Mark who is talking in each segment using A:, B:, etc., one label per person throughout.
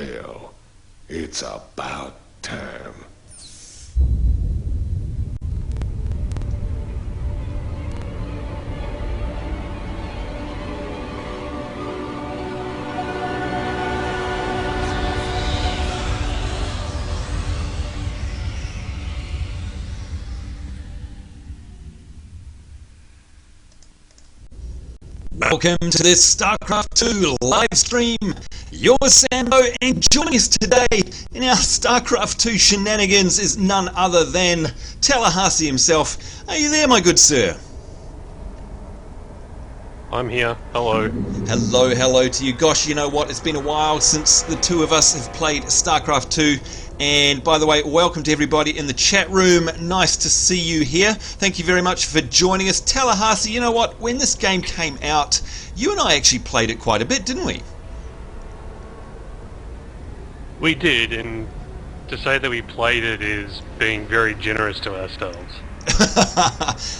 A: Hell, it's about time.
B: Welcome to this Starcraft II live stream. You're Sambo, and joining us today in our Starcraft II shenanigans is none other than Tallahassee himself. Are you there, my good sir?
C: I'm here. Hello.
B: Hello to you. Gosh, you know what? It's been a while since the two of us have played Starcraft II. And by the way, welcome to everybody in the chat room. Nice to see you here. Thank you very much for joining us. Tallahassee, you know what? When this game came out, you and I actually played it quite a bit, didn't we?
C: We did, and to say that we played it is being very generous to ourselves.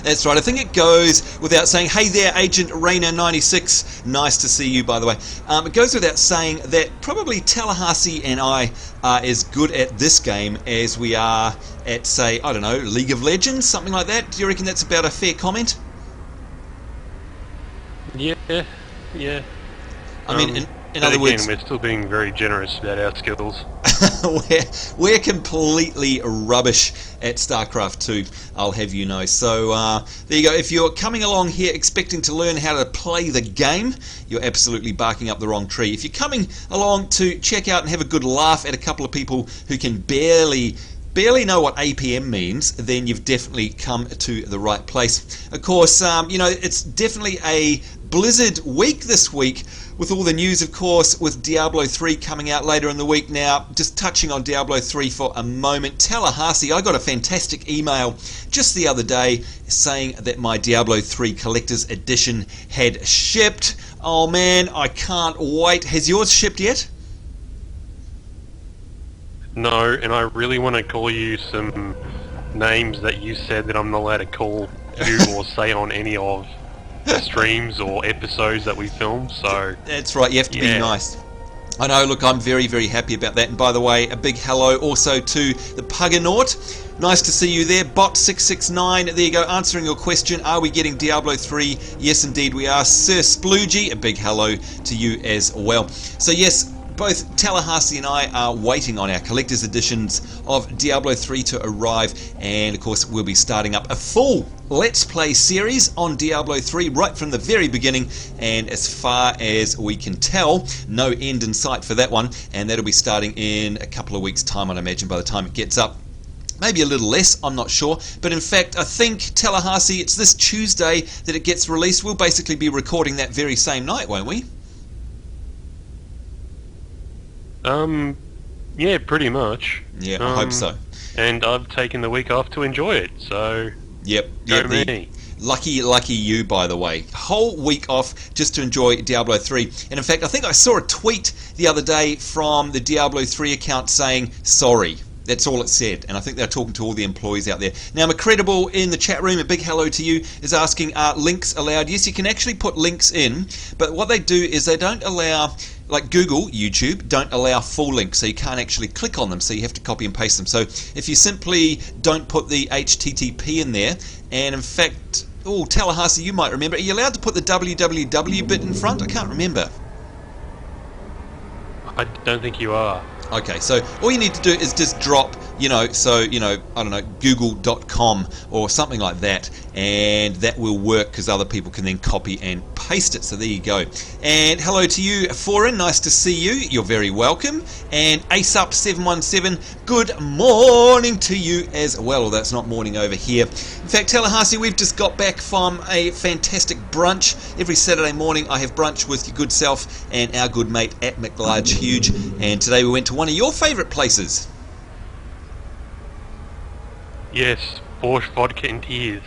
B: That's right. I think it goes without saying, hey there, Agent Raina96. Nice to see you, by the way. It goes without saying that probably Tallahassee and I are as good at this game as we are at, say, I don't know, League of Legends, something like that. Do you reckon that's about a fair comment?
C: Yeah.
B: I mean, in other words,
C: we're still being very generous about our skills.
B: we're completely rubbish at StarCraft II, I'll have you know. So there you go. If you're coming along here expecting to learn how to play the game, you're absolutely barking up the wrong tree. If you're coming along to check out and have a good laugh at a couple of people who can barely know what APM means, then you've definitely come to the right place. Of course, you know, it's definitely a Blizzard week this week, with all the news, of course, with Diablo 3 coming out later in the week. Now, just touching on Diablo 3 for a moment, Tallahassee, I got a fantastic email just the other day saying that my Diablo 3 Collector's Edition had shipped. Oh man, I can't wait. Has yours shipped yet?
C: No, and I really want to call you some names that you said that I'm not allowed to call you or say on any of the streams or episodes that we film, so... That's
B: right, you have to be nice. I know, look, I'm very, very happy about that. And by the way, a big hello also to the Puggernaut. Nice to see you there. Bot669, there you go, answering your question. Are we getting Diablo 3? Yes, indeed we are. Sir Sploogie, a big hello to you as well. So yes, both Tallahassee and I are waiting on our collector's editions of Diablo 3 to arrive, and of course we'll be starting up a full Let's Play series on Diablo 3 right from the very beginning, and as far as we can tell, no end in sight for that one, and that'll be starting in a couple of weeks' time, I'd imagine, by the time it gets up. Maybe a little less, I'm not sure. But in fact, I think, Tallahassee, it's this Tuesday that it gets released. We'll basically be recording that very same night, won't we?
C: Yeah, pretty much.
B: Yeah, I hope so.
C: And I've taken the week off to enjoy it, so...
B: Yep.
C: Me.
B: Lucky you, by the way. Whole week off just to enjoy Diablo 3. And in fact, I think I saw a tweet the other day from the Diablo 3 account saying, sorry. That's all it said, and I think they're talking to all the employees out there. Now, Macredible in the chat room, a big hello to you, is asking, are links allowed? Yes, you can actually put links in, but what they do is they don't allow, like Google, YouTube, don't allow full links, so you can't actually click on them, so you have to copy and paste them. So if you simply don't put the HTTP in there, and in fact, oh, Tallahassee, you might remember, are you allowed to put the www bit in front? I can't remember.
C: I don't think you are.
B: Okay, so all you need to do is just drop, I don't know, google.com or something like that, and that will work because other people can then copy and paste it. So there you go. And hello to you, Foreign. Nice to see you. You're very welcome. And AceUp717, good morning to you as well. Although it's not morning over here. In fact, Tallahassee, we've just got back from a fantastic brunch. Every Saturday morning I have brunch with your good self and our good mate at McLarge Huge. And today we went to one of your favourite places.
C: Yes, Borscht Vodka and Tears.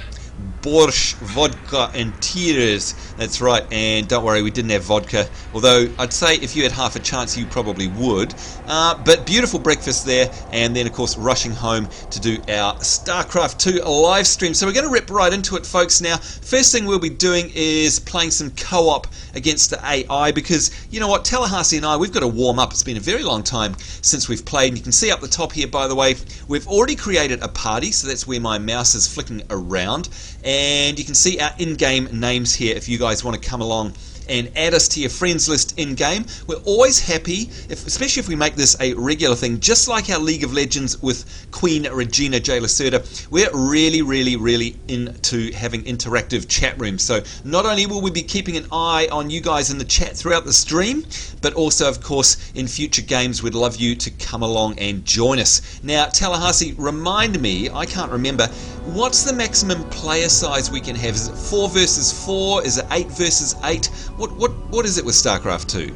B: borscht, vodka, and tears. That's right, and don't worry, we didn't have vodka, although I'd say if you had half a chance, you probably would. But beautiful breakfast there, and then, of course, rushing home to do our StarCraft II live stream. So we're going to rip right into it, folks. Now, first thing we'll be doing is playing some co-op against the AI, because, you know what, Tallahassee and I, we've got to warm up. It's been a very long time since we've played, and you can see up the top here, by the way, we've already created a party, so that's where my mouse is flicking around, and you can see our in-game names here if you guys want to come along and add us to your friends list in-game. We're always happy, especially if we make this a regular thing, just like our League of Legends with Queen Regina J. Lacerda. We're really into having interactive chat rooms. So not only will we be keeping an eye on you guys in the chat throughout the stream, but also, of course, in future games, we'd love you to come along and join us. Now, Tallahassee, remind me, I can't remember, what's the maximum player size we can have? Is it 4 versus 4? Is it 8 versus 8? What is it with StarCraft 2?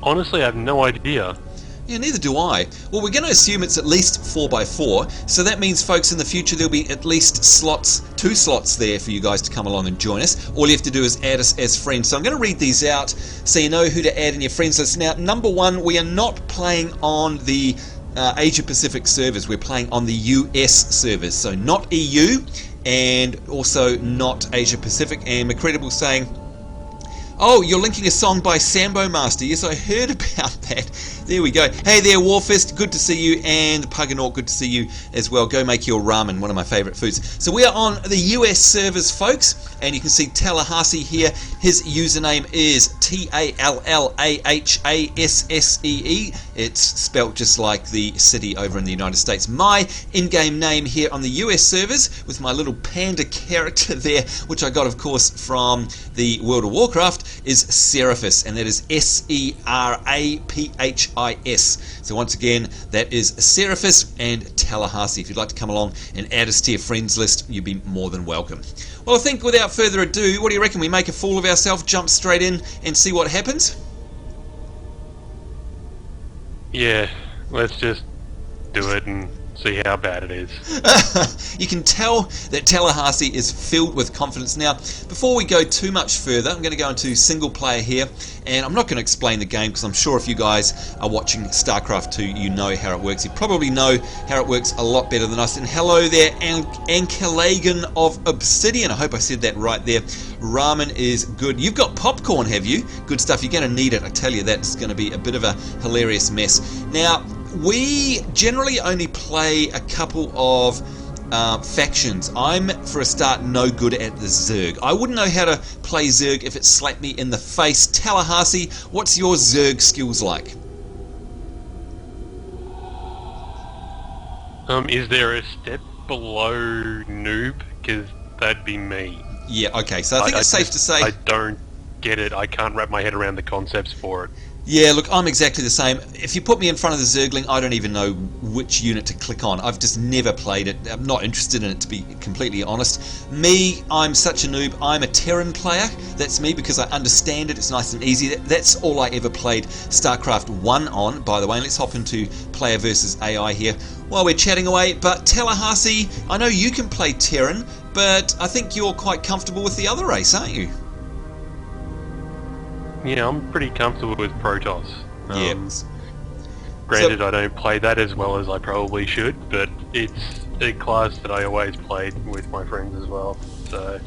C: Honestly, I have no idea.
B: Yeah, neither do I. Well, we're going to assume it's at least 4x4, so that means, folks, in the future there'll be at least 2 slots there for you guys to come along and join us. All you have to do is add us as friends. So I'm going to read these out so you know who to add in your friends list. Now, number 1, we are not playing on the Asia Pacific servers. We're playing on the US servers, so not EU and also not Asia Pacific. And Macredible saying, oh, you're linking a song by Sambo Master. Yes, I heard about that. There we go. Hey there, Warfist. Good to see you. And Puganaut, good to see you as well. Go make your ramen, one of my favorite foods. So we are on the US servers, folks. And you can see Tallahassee here. His username is Tallahassee. It's spelt just like the city over in the United States. My in-game name here on the US servers, with my little panda character there, which I got, of course, from the World of Warcraft, is Seraphis, and that is Seraphis. So once again, that is Seraphis and Tallahassee. If you'd like to come along and add us to your friends list, you'd be more than welcome. Well, I think without further ado, what do you reckon? We make a fool of ourselves, jump straight in and see what happens?
C: Yeah, let's just do it and see how bad it is.
B: You can tell that Tallahassee is filled with confidence. Now, before we go too much further, I'm going to go into single player here, and I'm not going to explain the game because I'm sure if you guys are watching StarCraft 2, you know how it works. You probably know how it works a lot better than us. And hello there, Ankalagan of Obsidian. I hope I said that right there. Ramen is good. You've got popcorn, have you? Good stuff. You're going to need it. I tell you, that's going to be a bit of a hilarious mess. Now, we generally only play a couple of factions. I'm, for a start, no good at the Zerg. I wouldn't know how to play Zerg if it slapped me in the face. Tallahassee, what's your Zerg skills like?
C: Is there a step below noob? Because that'd be me.
B: Yeah, okay, so I think it's safe to say...
C: I don't get it. I can't wrap my head around the concepts for it.
B: Yeah, look, I'm exactly the same. If you put me in front of the Zergling, I don't even know which unit to click on. I've just never played it. I'm not interested in it, to be completely honest. Me, I'm such a noob. I'm a Terran player. That's me because I understand it. It's nice and easy. That's all I ever played StarCraft 1 on, by the way. And let's hop into player versus AI here while we're chatting away. But Tallahassee, I know you can play Terran, but I think you're quite comfortable with the other race, aren't you?
C: Yeah, I'm pretty comfortable with Protoss.
B: Yes.
C: Granted, I don't play that as well as I probably should, but it's a class that I always played with my friends as well. So.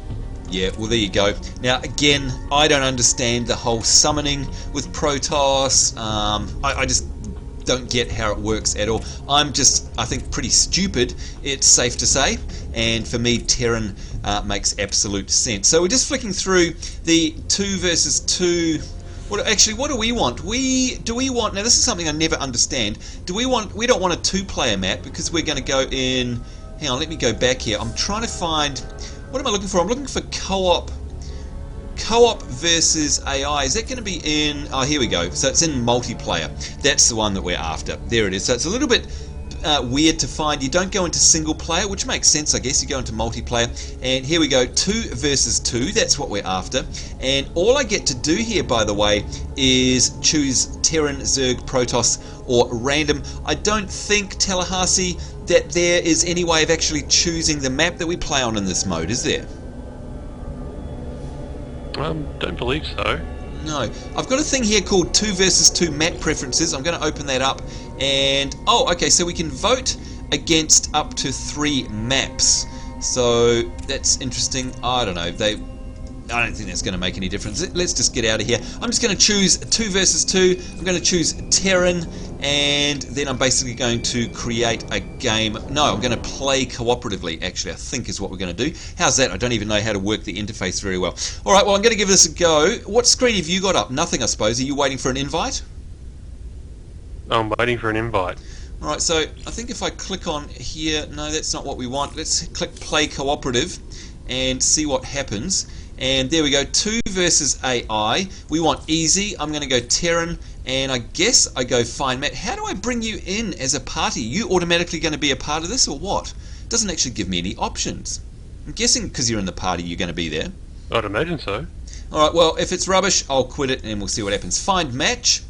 B: Yeah, well, there you go. Now, again, I don't understand the whole summoning with Protoss. I just don't get how it works at all. I'm just, I think, pretty stupid, it's safe to say. And for me, Terran makes absolute sense. So we're just flicking through the 2 versus 2. What do we want? Do we want, now this is something I never understand. We don't want a 2-player map because we're going to go in, hang on, let me go back here. I'm trying to find, what am I looking for? I'm looking for co-op versus AI. Is that going to be in, oh, here we go. So it's in multiplayer. That's the one that we're after. There it is. So it's a little bit weird to find. You don't go into single player, which makes sense, I guess. You go into multiplayer, and here we go, 2 versus 2. That's what we're after. And all I get to do here, by the way, is choose Terran, Zerg, Protoss, or random. I don't think, Tallahassee, that there is any way of actually choosing the map that we play on in this mode, is there?
C: Don't believe so.
B: No. I've got a thing here called 2 versus 2 map preferences. I'm going to open that up, and oh, okay, so we can vote against up to 3 maps. So that's interesting. I don't know. I don't think that's going to make any difference. Let's just get out of here. I'm just going to choose 2 versus 2. I'm going to choose Terran, and then I'm basically going to create a game. No, I'm going to play cooperatively, actually, I think is what we're going to do. How's that? I don't even know how to work the interface very well. Alright, well, I'm going to give this a go. What screen have you got up? Nothing, I suppose. Are you waiting for an invite?
C: I'm waiting for an invite.
B: Alright, so I think if I click on here, no, that's not what we want. Let's click play cooperative and see what happens. And there we go, 2 versus AI. We want easy. I'm going to go Terran, and I guess I go find map. How do I bring you in as a party? You automatically going to be a part of this, or what? It doesn't actually give me any options. I'm guessing because you're in the party, you're going to be there.
C: I'd imagine so.
B: Alright, well, if it's rubbish, I'll quit it, and we'll see what happens. Find match.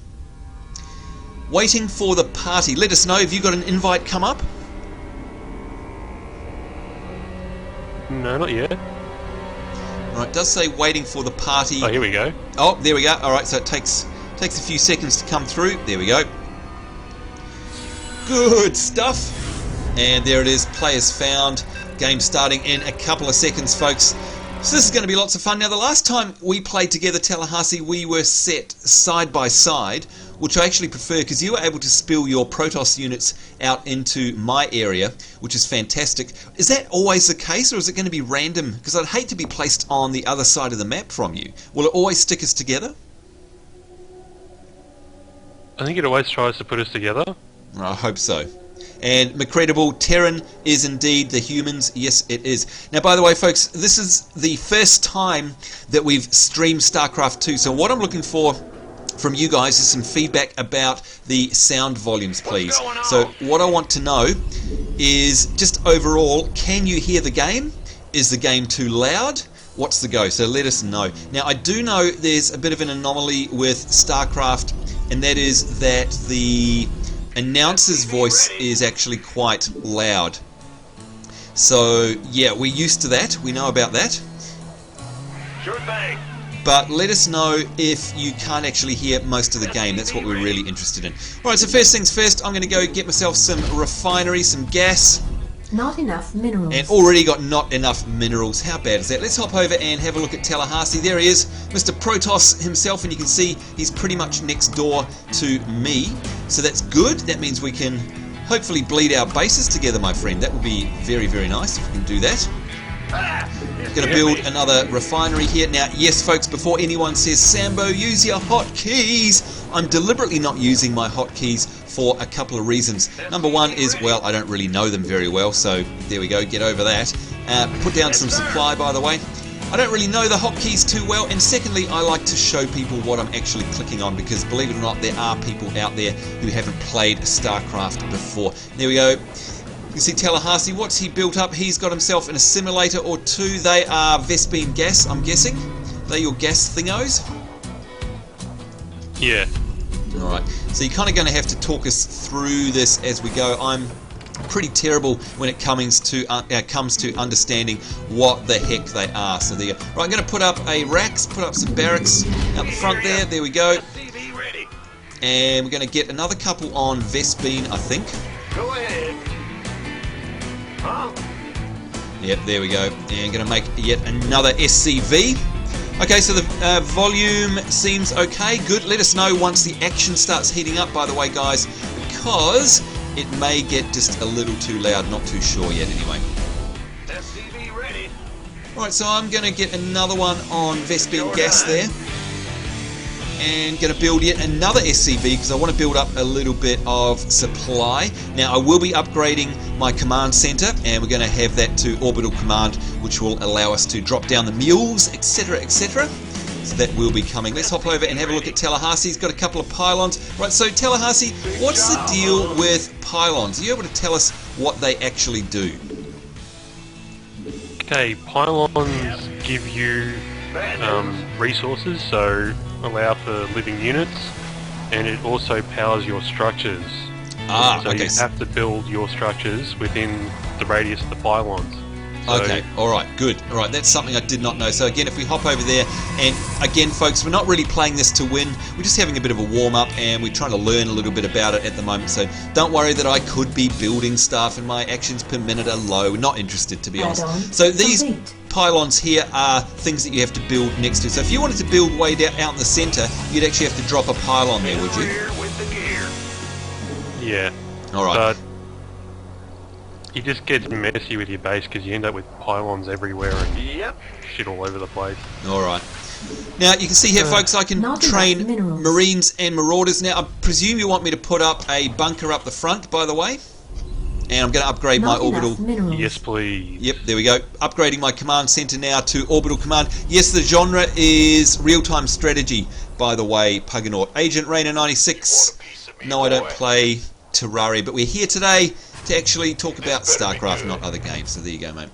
B: Waiting for the party. Let us know. Have you got an invite come up?
C: No, not yet.
B: Right, it does say waiting for the party.
C: Oh, here we go.
B: Oh, there we go. Alright, so it takes a few seconds to come through. There we go. Good stuff. And there it is. Players found. Game starting in a couple of seconds, folks. So this is going to be lots of fun. Now, the last time we played together, Tallahassee, we were set side by side, which I actually prefer because you were able to spill your Protoss units out into my area, which is fantastic. Is that always the case, or is it going to be random? Because I'd hate to be placed on the other side of the map from you. Will it always stick us together?
C: I think it always tries to put us together.
B: I hope so. And Macredible, Terran is indeed the humans. Yes, it is. Now, by the way, folks, this is the first time that we've streamed Starcraft II. So what I'm looking for from you guys is some feedback about the sound volumes, please. So what I want to know is just overall, can you hear the game? Is the game too loud? What's the go? So let us know. Now, I do know there's a bit of an anomaly with StarCraft, and that is that the announcer's voice is actually quite loud. So yeah, we're used to that. We know about that.
A: Sure thing.
B: But let us know if you can't actually hear most of the game. That's what we're really interested in. Alright, so first things first, I'm going to go get myself some refinery, some gas.
D: Not enough minerals.
B: And already got not enough minerals. How bad is that? Let's hop over and have a look at Tallahassee. There he is, Mr. Protoss himself, and you can see he's pretty much next door to me. So that's good. That means we can hopefully bleed our bases together, my friend. That would be very, very nice if we can do that. Going to build another refinery here. Now, yes, folks, before anyone says, Sambo, use your hotkeys, I'm deliberately not using my hotkeys for a couple of reasons. Number one is, well, I don't really know them very well, so there we go, get over that. Put down some supply, by the way. I don't really know the hotkeys too well, and secondly, I like to show people what I'm actually clicking on, because believe it or not, there are people out there who haven't played StarCraft before. There we go. You can see Tallahassee, what's he built up? He's got himself an assimilator or two. They are Vespene gas, I'm guessing. They're your gas thingos?
C: Yeah.
B: Alright, so you're kind of going to have to talk us through this as we go. I'm pretty terrible when it comes to understanding what the heck they are. So there you go. Right, I'm going to put up a racks, put up some barracks out the front there. There we go. And we're going to get another couple on Vespene, I think.
A: Go ahead. Huh?
B: Yep, there we go. And going to make yet another SCV. Okay, so the volume seems okay. Good. Let us know once the action starts heating up, by the way, guys, because it may get just a little too loud. Not too sure yet, anyway.
A: SCV ready.
B: Alright, so I'm going to get another one on Vespene gas there. And going to build yet another SCV because I want to build up a little bit of supply. Now I will be upgrading my command center, and we're going to have that to orbital command, which will allow us to drop down the mules, etc, etc. So that will be coming. Let's hop over and have a look at Tallahassee. He's got a couple of pylons. Right, so Tallahassee, what's the deal with pylons? Are you able to tell us what they actually do?
C: Okay, pylons give you resources, so allow for living units, and it also powers your structures. So
B: okay.
C: you have to build your structures within the radius of the pylons. So
B: Okay, alright, good. Alright, that's something I did not know. So again, if we hop over there, and again folks, we're not really playing this to win, we're just having a bit of a warm-up, and we're trying to learn a little bit about it at the moment, so don't worry that I could be building stuff and my actions per minute are low. Not interested, to be honest. So these pylons here are things that you have to build next to. So if you wanted to build way down out in the centre, you'd actually have to drop a pylon there, would you?
A: With the gear.
C: yeah,
B: Alright.
C: but you just get messy with your base because you end up with pylons everywhere and
A: Yep.
C: shit all over the place.
B: Alright. Now, you can see here, folks, I can
D: Not
B: train
D: enough minerals.
B: Marines and Marauders. Now, I presume you want me to put up a bunker up the front, by the way. And I'm going to upgrade my
D: Not
B: orbital...
D: enough minerals.
C: Yes, please.
B: Yep, there we go. Upgrading my command center now to orbital command. Yes, the genre is real-time strategy, by the way, Puggernaut. Agent Rainer 96. No, I don't play Terraria, but we're here today to actually talk about Starcraft, not other games. So there you go, mate.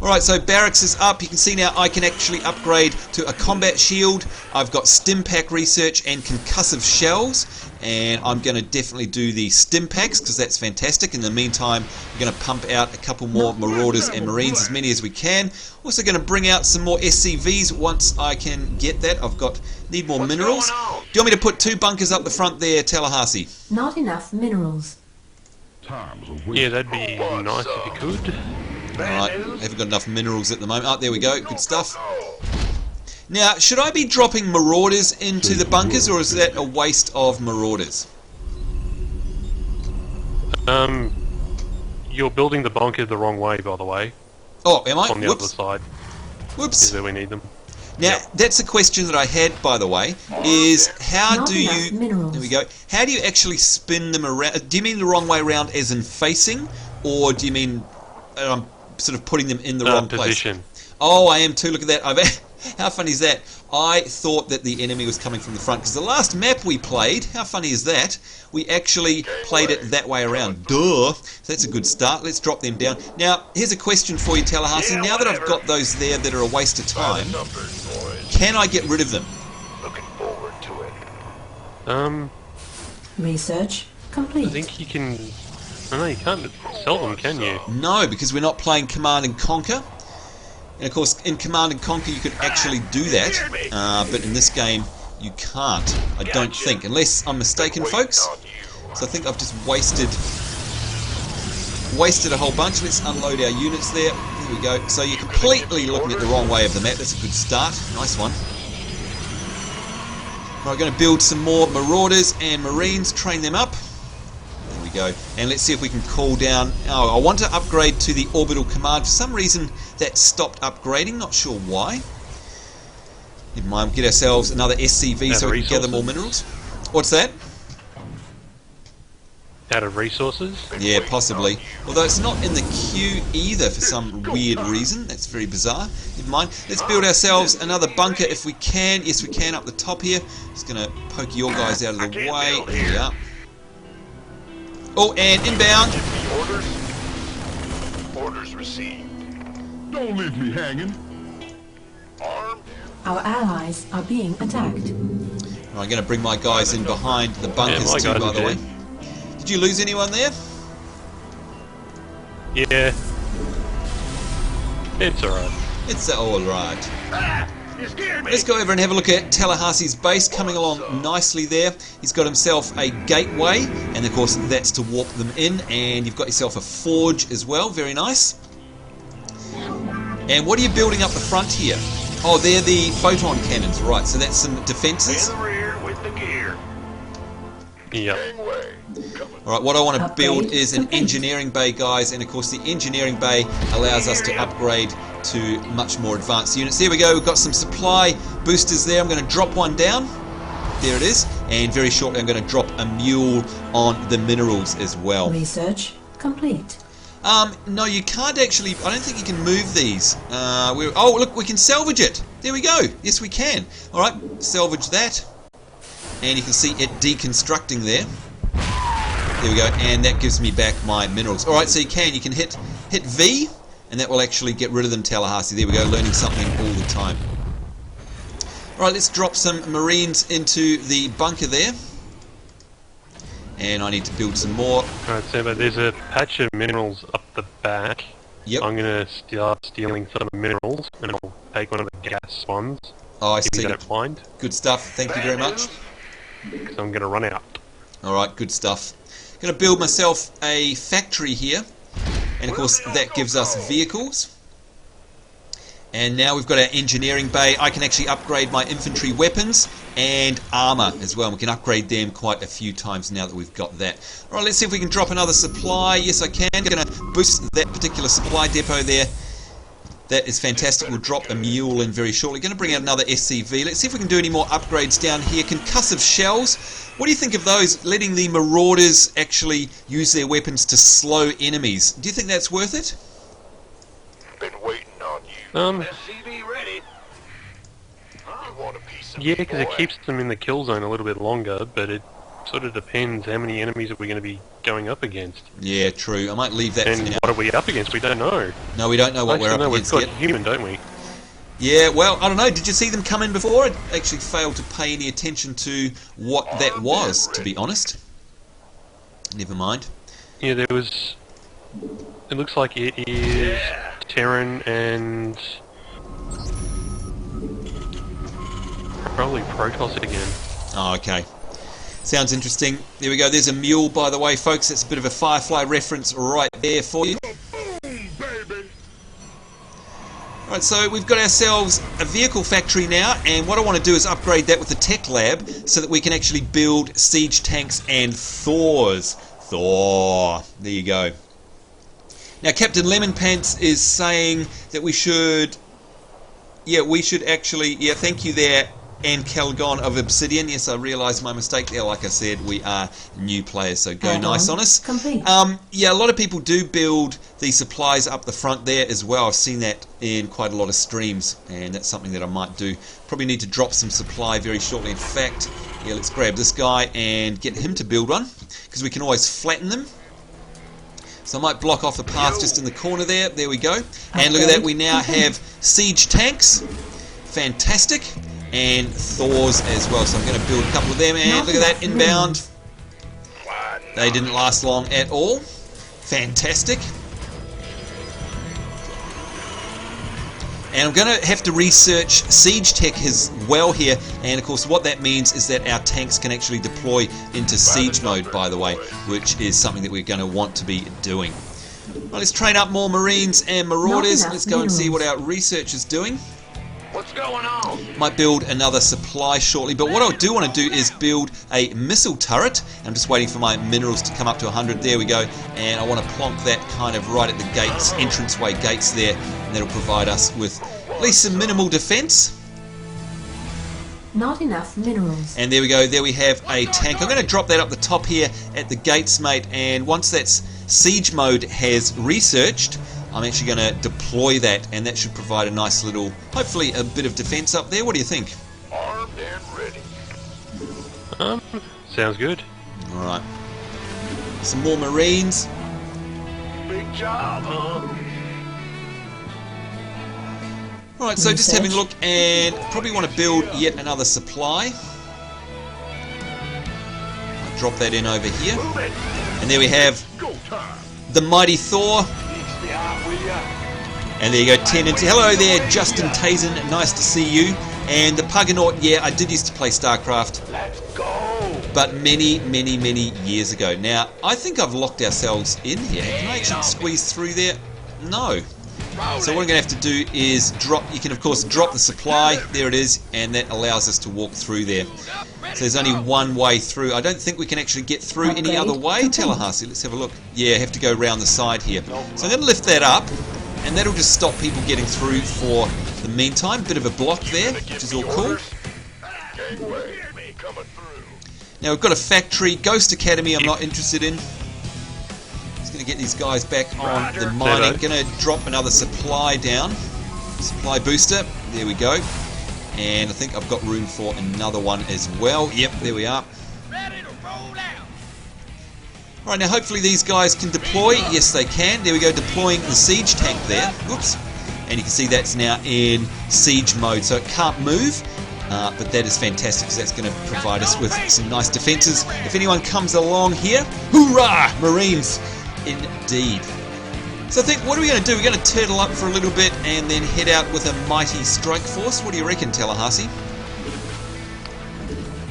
B: Alright, so barracks is up. You can see now I can actually upgrade to a combat shield. I've got stim pack research and concussive shells, and I'm going to definitely do the stim packs because that's fantastic. In the meantime, we're going to pump out a couple more Marauders and Marines, as many as we can. Also going to bring out some more SCVs once I can get that. Need more minerals. Do you want me to put 2 bunkers up the front there, Tallahassee?
D: Not enough minerals.
C: Yeah, that'd be nice if you could.
B: Alright, haven't got enough minerals at the moment. Oh, there we go, good stuff. Now, should I be dropping Marauders into the bunkers, or is that a waste of Marauders?
C: You're building the bunker the wrong way, by the way.
B: Oh, am I?
C: On the other side
B: Whoops.
C: is where we need them.
B: Now, that's a question that I had, by the way, is how
D: Not
B: do
D: enough
B: you...
D: minerals.
B: There we go. How do you actually spin them around? Do you mean the wrong way around as in facing, or do you mean I'm sort of putting them in the wrong
C: Position.
B: place? Oh, I am too. Look at that. How funny is that? I thought that the enemy was coming from the front, because the last map we played, how funny is that? We actually played it that way around. Duh! So that's a good start. Let's drop them down. Now, here's a question for you, Tallahassee. Now that I've got those there that are a waste of time, can I get rid of them?
A: Looking forward to it.
D: Research complete.
C: I think you can... I know you can't sell them, can you?
B: No, because we're not playing Command and Conquer. And of course, in Command and Conquer you could actually do that, but in this game you can't, I don't think, unless I'm mistaken, folks. So I think I've just wasted a whole bunch. Let's unload our units there. There we go. So you're completely looking at the wrong way of the map. That's a good start. Nice one. Right, I'm going to build some more Marauders and Marines, train them up. There we go. And let's see if we can call down... Oh, I want to upgrade to the orbital command. For some reason that stopped upgrading, not sure why. Never mind, get ourselves another SCV so we can gather more minerals. What's that?
C: Out of resources?
B: Yeah, possibly. Although it's not in the queue either for some weird reason. That's very bizarre. Never mind. Let's build ourselves another bunker if we can. Yes, we can up the top here. Just going to poke your guys out of the way. There we are. Oh, and inbound.
A: Orders received.
E: Don't leave me hanging.
A: Armed.
D: Our allies are being attacked.
B: I'm going to bring my guys in behind the bunkers
C: my
B: too,
C: guys
B: by
C: are
B: the way.
C: dead.
B: Did you lose anyone there?
C: Yeah. It's alright.
B: It's alright.
A: You scared me.
B: Let's go over and have a look at Tallahassee's base, coming along nicely there. He's got himself a gateway, and of course that's to warp them in, and you've got yourself a forge as well, very nice. And what are you building up the front here? Oh, they're the photon cannons, right, so that's some defences.
A: In the rear with the gear.
C: Yep.
A: Gangway.
B: Alright, what I want to
D: Upgrade
B: build is an
D: complete.
B: engineering bay, guys, and of course the engineering bay allows us to upgrade to much more advanced units. Here we go, we've got some supply boosters there. I'm going to drop one down. There it is. And very shortly I'm going to drop a mule on the minerals as well.
D: Research complete.
B: No, you can't actually. I don't think you can move these. Oh, look, we can salvage it. There we go. Yes, we can. All right, salvage that, and you can see it deconstructing there. There we go, and that gives me back my minerals. All right, so you can hit V, and that will actually get rid of them. Tallahassee. There we go, learning something all the time. All right, let's drop some Marines into the bunker there. And I need to build some more.
C: Alright, Sambo, there's a patch of minerals up the back.
B: Yep.
C: I'm going to start stealing some minerals, and I'll take one of the gas ones.
B: Oh, I
C: if
B: see.
C: you don't mind.
B: Good stuff. Thank you very much.
C: Because I'm going to run out.
B: Alright, good stuff. Going to build myself a factory here. And of course, that gives us vehicles. And now we've got our engineering bay. I can actually upgrade my infantry weapons and armor as well. We can upgrade them quite a few times now that we've got that. Alright, let's see if we can drop another supply. Yes, I can. Going to boost that particular supply depot there. That is fantastic. We'll drop a mule in very shortly. Going to bring out another SCV. Let's see if we can do any more upgrades down here. Concussive shells. What do you think of those? Letting the marauders actually use their weapons to slow enemies. Do you think that's worth it?
A: Been waiting on you. SCV ready. You want a piece of
C: Yeah,
A: me,
C: because it
A: boy?
C: keeps them in the kill zone a little bit longer, but it sort of depends how many enemies are we going to be going up against.
B: Yeah, true. I might leave that
C: And
B: for now.
C: what are we up against? We don't know.
B: No, we don't know what we're
C: Actually,
B: up
C: no,
B: against
C: we've
B: yet.
C: got human, don't we?
B: Yeah, well, I don't know. Did you see them come in before? I actually failed to pay any attention to what that was, to be honest. Never mind.
C: Yeah, there was... It looks like it is Terran and... probably Protoss again.
B: Oh, okay. Sounds interesting. There we go. There's a mule, by the way, folks. That's a bit of a Firefly reference right there for you. Alright, so we've got ourselves a vehicle factory now, and what I want to do is upgrade that with the tech lab so that we can actually build siege tanks and Thors. Thor. There you go. Now, Captain Lemon Pants is saying that we should... Yeah, we should actually... Yeah, thank you there, and Calgon of Obsidian. Yes, I realised my mistake there. Like I said, we are new players, so go nice on us.
D: Complete.
B: Yeah, a lot of people do build these supplies up the front there as well. I've seen that in quite a lot of streams, and that's something that I might do. Probably need to drop some supply very shortly. In fact, yeah, let's grab this guy and get him to build one, because we can always flatten them. So I might block off the path just in the corner there. There we go. And look at that, we now have siege tanks. Fantastic. And Thors as well. So I'm going to build a couple of them. And look at that, inbound. They didn't last long at all. Fantastic. And I'm going to have to research siege tech as well here, and of course what that means is that our tanks can actually deploy into siege mode, by the way, which is something that we're going to want to be doing. Well, let's train up more Marines and Marauders. Let's go and see what our research is doing.
A: What's going on?
B: Might build another supply shortly, but what I do want to do is build a missile turret. I'm just waiting for my minerals to come up to 100. There we go. And I want to plonk that kind of right at the gates, entranceway gates there, and that'll provide us with at least some minimal defense.
D: Not enough minerals.
B: And there we go. There we have a tank. I'm going to drop that up the top here at the gates, mate, and once that's siege mode has researched, I'm actually going to deploy that, and that should provide a nice little, hopefully a bit of defense up there. What do you think?
A: Armed and ready.
C: Sounds good.
B: Alright. Some more Marines.
A: Big job, huh?
B: Alright, so just having a look, and probably want to build yet another supply. I'll drop that in over here.
A: Move it.
B: And there we have
E: Go time.
B: the mighty Thor.
A: Ease me out, will ya?
B: And there you go, 10 into. Hello there, Justin Tazen. Nice to see you. And the Puggernaut, yeah, I did used to play Starcraft,
A: Let's go.
B: but many, many, many years ago. Now, I think I've locked ourselves in here. Can I actually squeeze through there? No. So what I'm going to have to do is drop, you can of course drop the supply, there it is, and that allows us to walk through there. So there's only one way through. I don't think we can actually get through any other way, Tallahassee. Let's have a look. Yeah, have to go around the side here. So I'm going to lift that up, and that'll just stop people getting through for the meantime. Bit of a block there, which is all cool.
A: Gangway, me coming through.
B: Now we've got a factory, Ghost Academy I'm not interested in. Just going to get these guys back on the mining. Going to drop another supply down. Supply booster. There we go. And I think I've got room for another one as well. Yep, there we are. Right, now hopefully these guys can deploy. Yes, they can. There we go, deploying the siege tank there. Whoops. And you can see that's now in siege mode, so it can't move. But that is fantastic, because that's going to provide us with some nice defences. If anyone comes along here, hoorah! Marines, indeed. So I think, what are we going to do? We're going to turtle up for a little bit and then head out with a mighty strike force. What do you reckon, Tallahassee?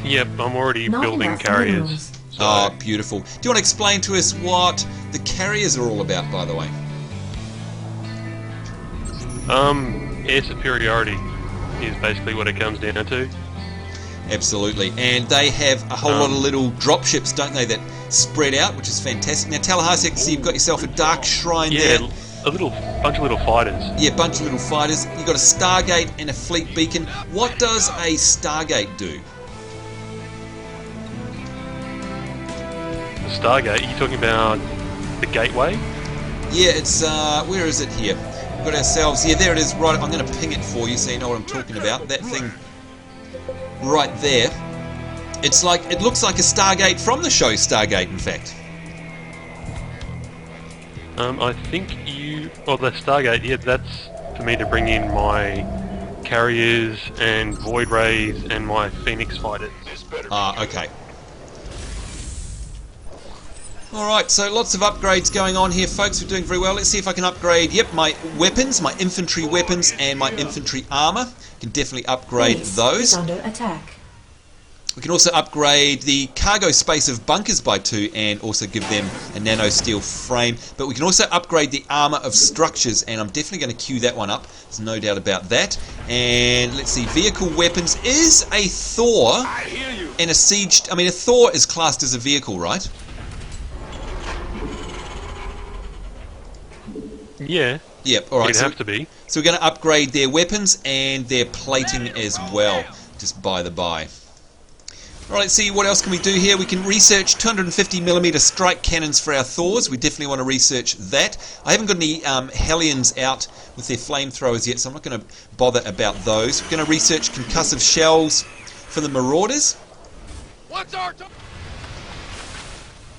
C: Yep, I'm already building carriers. So.
B: Oh, beautiful. Do you want to explain to us what the carriers are all about, by the way?
C: Air superiority is basically what it comes down to.
B: Absolutely. And they have a whole lot of little dropships, don't they, that spread out, which is fantastic. Now, Tallahassee, I can see you've got yourself a dark shrine there.
C: Yeah, bunch of little fighters.
B: Yeah, bunch of little fighters. You've got a Stargate and a fleet beacon. What does a Stargate do?
C: The Stargate? Are you talking about the gateway?
B: Yeah, it's, where is it here? We've got ourselves, yeah, there it is, right, I'm going to ping it for you so you know what I'm talking about. That thing right there. It's like, it looks like a Stargate from the show Stargate, in fact.
C: I think the Stargate, yeah, that's for me to bring in my carriers and void rays and my Phoenix fighters.
B: Okay. Alright, so lots of upgrades going on here, folks. We're doing very well. Let's see if I can upgrade, yep, my weapons, my infantry weapons and my infantry armour. Can definitely upgrade those.
D: Under attack.
B: We can also upgrade the cargo space of bunkers by 2 and also give them a nano steel frame. But we can also upgrade the armour of structures, and I'm definitely going to queue that one up. There's no doubt about that. And let's see, vehicle weapons. Is a Thor and a siege... I mean, a Thor is classed as a vehicle, right?
C: Yeah.
B: Yep, alright.
C: It'd have to be.
B: So we're going to upgrade their weapons and their plating as well, just by the by. Alright, let's see what else can we do here. We can research 250mm strike cannons for our Thors. We definitely want to research that. I haven't got any Hellions out with their flamethrowers yet, so I'm not going to bother about those. We're going to research concussive shells for the Marauders.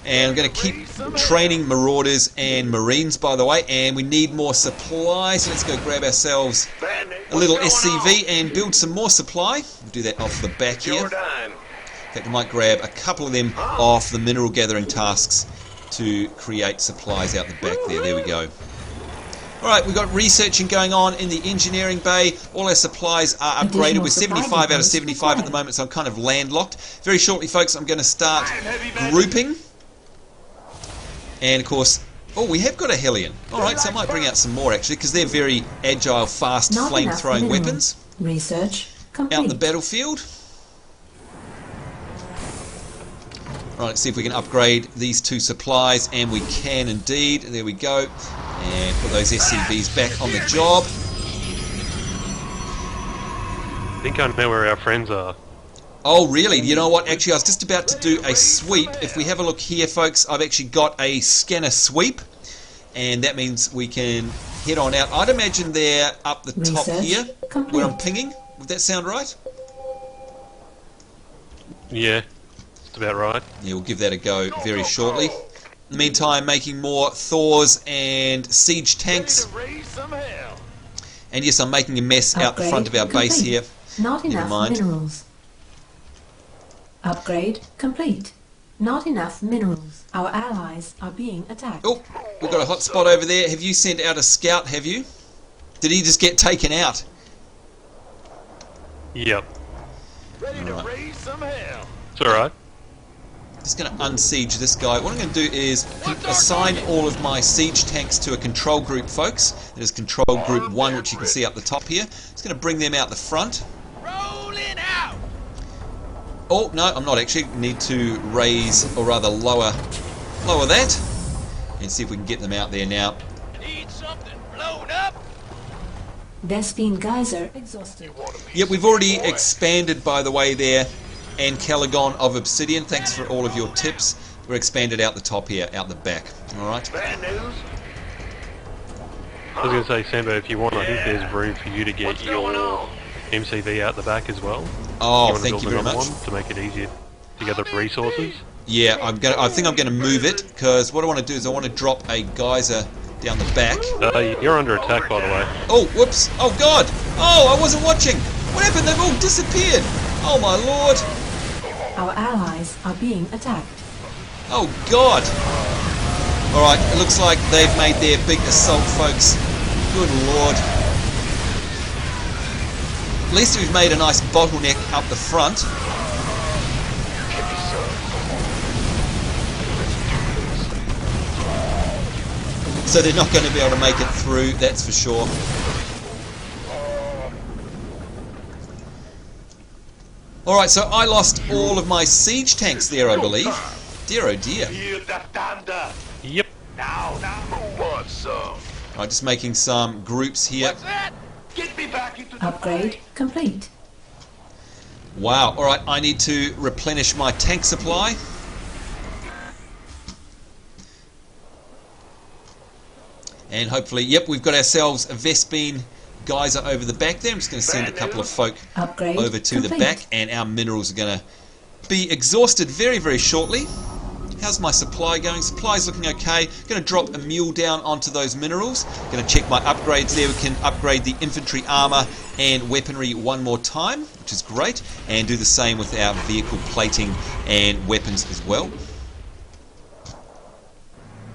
B: And I'm going to keep training Marauders and Marines, by the way. And we need more supply, so let's go grab ourselves a little SCV and build some more supply. We'll do that off the back here. In fact, I might grab a couple of them off the mineral gathering tasks to create supplies out the back there. There we go. Alright, we've got researching going on in the engineering bay. All our supplies are upgraded. We're 75 out of 75 at the moment, so I'm kind of landlocked. Very shortly, folks, I'm going to start grouping. And, of course, oh, we have got a Hellion. Alright, so I might bring out some more, actually, because they're very agile, fast, flame-throwing weapons.
D: Research complete.
B: Out in the battlefield. Right, let's see if we can upgrade these 2 supplies, and we can indeed. There we go. And put those SCVs back on the job.
C: I think I know where our friends are.
B: Oh, really? You know what? Actually, I was just about to do a sweep. If we have a look here, folks, I've actually got a scanner sweep. And that means we can head on out. I'd imagine they're up the top here, where I'm pinging. Would that sound right?
C: Yeah, that's about right.
B: Yeah, we'll give that a go very shortly. In the meantime, making more Thors and siege tanks. And yes, I'm making a mess out the front of our base here.
D: Not enough minerals. Upgrade complete. Not enough minerals. Our allies are being attacked.
B: Oh, we've got a hot spot over there. Have you sent out a scout, have you? Did he just get taken out?
C: Yep.
A: Ready to raise some hell.
C: It's alright.
B: Just going to unsiege this guy. What I'm going to do is assign all of my siege tanks to a control group, folks. That is control group 1, which you can see up the top here. Just going to bring them out the front.
A: Rolling out.
B: Oh, no, I'm not actually. Need to raise, or rather lower that. And see if we can get them out there now.
A: Need something blown up.
D: Vespine Geyser exhausted.
B: Yep, we've already expanded, by the way, there. And Caligon of Obsidian, thanks for all of your tips. we're expanded out the top here, out the back. Alright.
A: Bad news?
C: I was going to say, Sambo, if you want, I think there's room for you to get
A: What's going
C: your
A: on?
C: MCV out the back as well.
B: Oh, thank you very
C: Another
B: much.
C: one to make it easier to get the resources.
B: Yeah, I think I'm gonna move it, because what I want to do is I want to drop a geyser down the back.
C: You're under attack, by the way.
B: Oh, whoops! Oh God! Oh, I wasn't watching. What happened? They've all disappeared. Oh my lord!
D: Our allies are being attacked.
B: Oh God! All right, it looks like they've made their big assault, folks. Good lord! At least we've made a nice bottleneck up the front. So they're not going to be able to make it through, that's for sure. Alright, so I lost all of my siege tanks there, I believe. Dear oh dear.
A: Feel the thunder.
C: Yep.
A: Now, who wants some?
B: Alright, just making some groups here.
A: What's that? Get me back into the
D: Upgrade complete.
B: Wow, alright, I need to replenish my tank supply. And hopefully, yep, we've got ourselves a Vespine geyser over the back there. I'm just going to send a couple of folk
D: Upgrade
B: over to
D: complete.
B: the back, and our minerals are going to be exhausted very, very shortly. How's my supply going? Supply's looking okay. Going to drop a mule down onto those minerals. Going to check my upgrades there. We can upgrade the infantry armor and weaponry one more time, which is great, and do the same with our vehicle plating and weapons as well.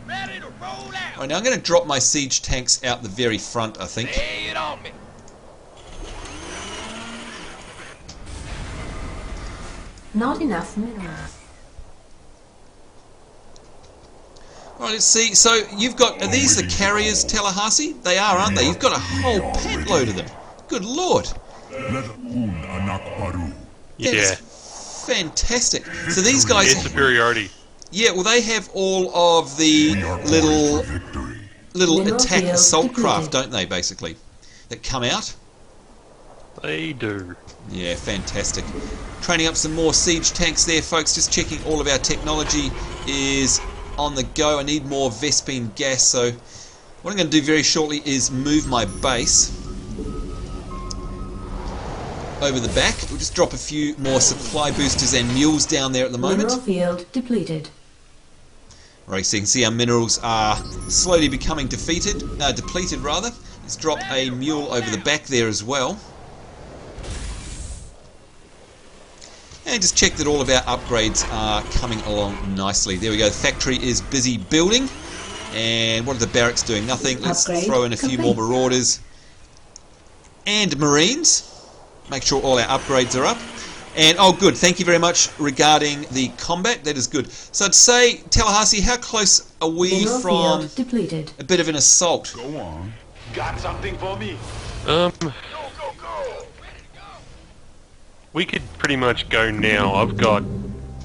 A: Ready to roll out.
B: Right, now I'm going to drop my siege tanks out the very front, I think.
A: Lay it on me.
D: Not enough minerals.
B: Right, let's see. So you've got, are these the carriers, Tallahassee? They are, aren't they? You've got a whole pet load of them. Good lord.
C: Yeah.
B: That's fantastic. So these guys,
C: It's superiority.
B: yeah, well they have all of the little
D: Mineral
B: attack
D: field
B: assault
D: depleted.
B: craft, don't they, basically, that come out?
C: They do.
B: Yeah, fantastic. Training up some more siege tanks there, folks. Just checking all of our technology is on the go. I need more Vespine gas, so what I'm going to do very shortly is move my base over the back. We'll just drop a few more supply boosters and mules down there at the moment.
D: Mineral field depleted.
B: Right, so you can see our minerals are slowly becoming depleted rather. Let's drop a mule over the back there as well. And just check that all of our upgrades are coming along nicely. There we go, the factory is busy building. And what are the barracks doing? Nothing. Let's
D: Upgrade
B: throw in a few more
D: complete.
B: marauders and marines. Make sure all our upgrades are up. And, oh good, thank you very much regarding the combat. That is good. So I'd say, Tallahassee, how close are we
D: Mineral
B: from
D: field depleted.
B: a bit of an assault?
E: Go on.
A: Got something for me? Go, go, go.
C: We could pretty much go now. I've got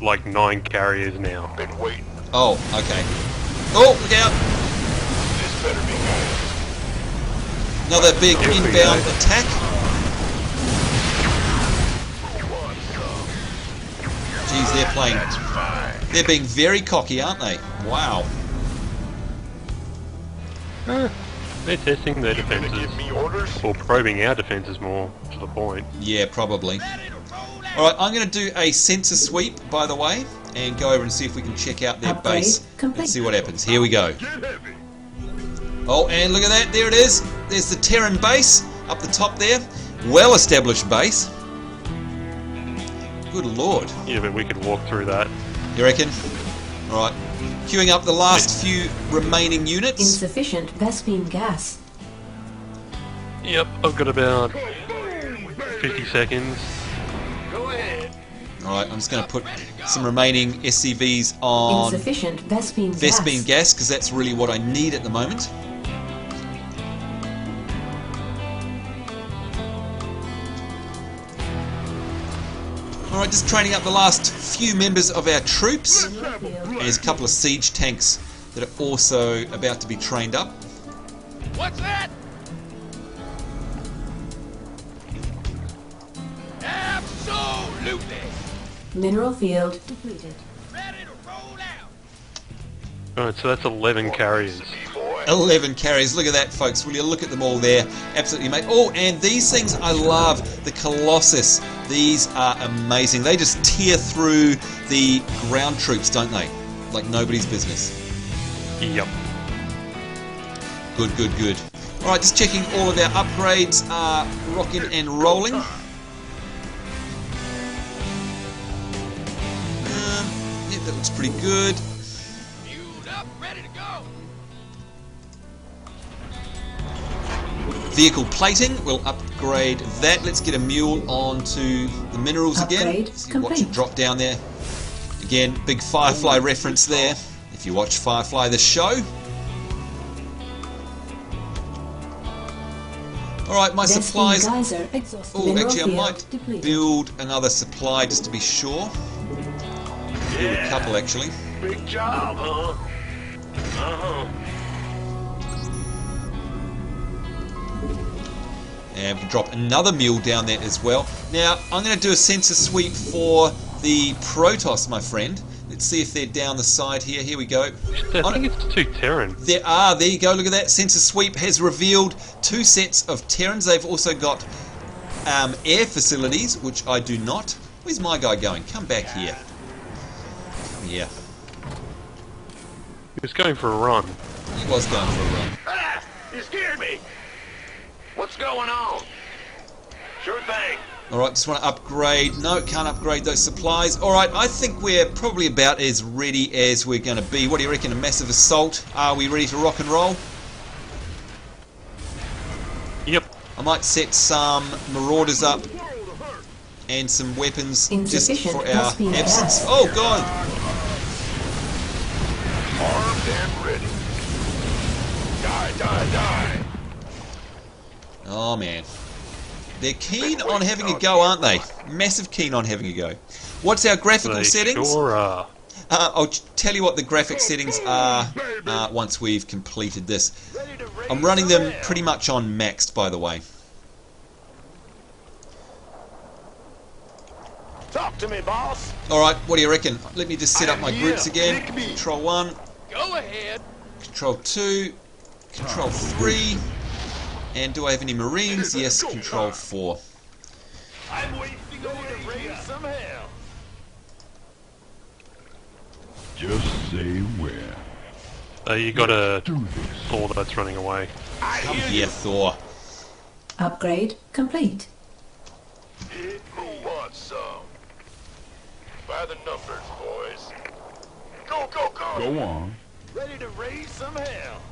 C: like 9 carriers now.
A: Been waiting.
B: Oh, okay. Oh, look out!
A: This better be good.
B: Another big
C: Here we
B: inbound
C: go.
B: attack.
A: Who wants some?
B: Geez, they're playing.
A: That's fine.
B: They're being very cocky, aren't they? Wow.
C: They're testing their
A: You gonna
C: defenses.
A: give me orders?
C: Or probing our defenses more to the point.
B: Yeah, probably. Alright, I'm going to do a sensor sweep, by the way, and go over and see if we can check out their
D: Upgrade
B: base
D: complete.
B: and see what happens. Here we go.
E: Get heavy.
B: Oh, and look at that. There it is. There's the Terran base up the top there. Well-established base. Good lord.
C: Yeah, but we could walk through that.
B: You reckon? Alright. Queuing up the last few remaining units.
D: Insufficient Vespine gas.
C: Yep, I've got about 50 seconds.
A: Go ahead.
B: Alright, I'm just going to put some remaining SCVs on
D: Insufficient Vespine
B: Vespine
D: gas.
B: gas, because that's really what I need at the moment. Alright, just training up the last few members of our troops. There's a couple of siege tanks that are also about to be trained up.
A: What's that? Absolutely.
D: Mineral field depleted.
A: Ready to roll out.
C: Alright, so that's 11 carriers.
B: 11 carriers. Look at that, folks. Will you look at them all there? Absolutely, mate. Oh, and these things I love. The Colossus. These are amazing. They just tear through the ground troops, don't they? Like nobody's business.
C: Yep.
B: Good, good, good. Alright, just checking all of our upgrades are rocking and rolling. Yeah, that looks pretty good. Vehicle plating, we'll upgrade that. Let's get a mule onto the minerals again. See, watch it drop down there. Again, big Firefly reference there, if you watch Firefly the show. Alright, my supplies. Oh, actually I might build another supply just to be sure. Build a couple actually.
A: Big job, huh?
B: And we can drop another mule down there as well. Now, I'm going to do a sensor sweep for the Protoss, my friend. Let's see if they're down the side here. Here we go.
C: I think it's 2 Terran.
B: There are. There you go. Look at that. Sensor sweep has revealed 2 sets of Terrans. They've also got air facilities, which I do not. Where's my guy going? Come back here. Come here.
C: He was going for a run.
B: He was going for a run.
A: Ah! You scared me! What's going on? Sure thing.
B: Alright, just want to upgrade. No, can't upgrade those supplies. Alright, I think we're probably about as ready as we're going to be. What do you reckon? A massive assault? Are we ready to rock and roll?
C: Yep.
B: I might set some marauders up and some weapons just for our absence. Oh god!
A: Armed and ready. Die, die, die.
B: Oh man. They're keen on having a go, aren't they? Massive keen on having a go. What's our graphical settings?
C: Sure are.
B: I'll tell you what the graphic settings are once we've completed this. I'm running them pretty much on maxed, by the way.
A: Talk to me, boss.
B: Alright, what do you reckon? Let me just set up my groups again. Control 1.
A: Go ahead.
B: Control 2. Control 3. And do I have any Marines? Yes, Control 4.
A: I'm wasting away to raise some hell.
E: Just say where.
C: You got a
E: Do this.
C: Thor that's running away.
B: Come here, Thor.
D: Upgrade complete.
A: Who wants some? By the numbers, boys. Go, go, go.
E: Go on.
A: Ready to raise some hell.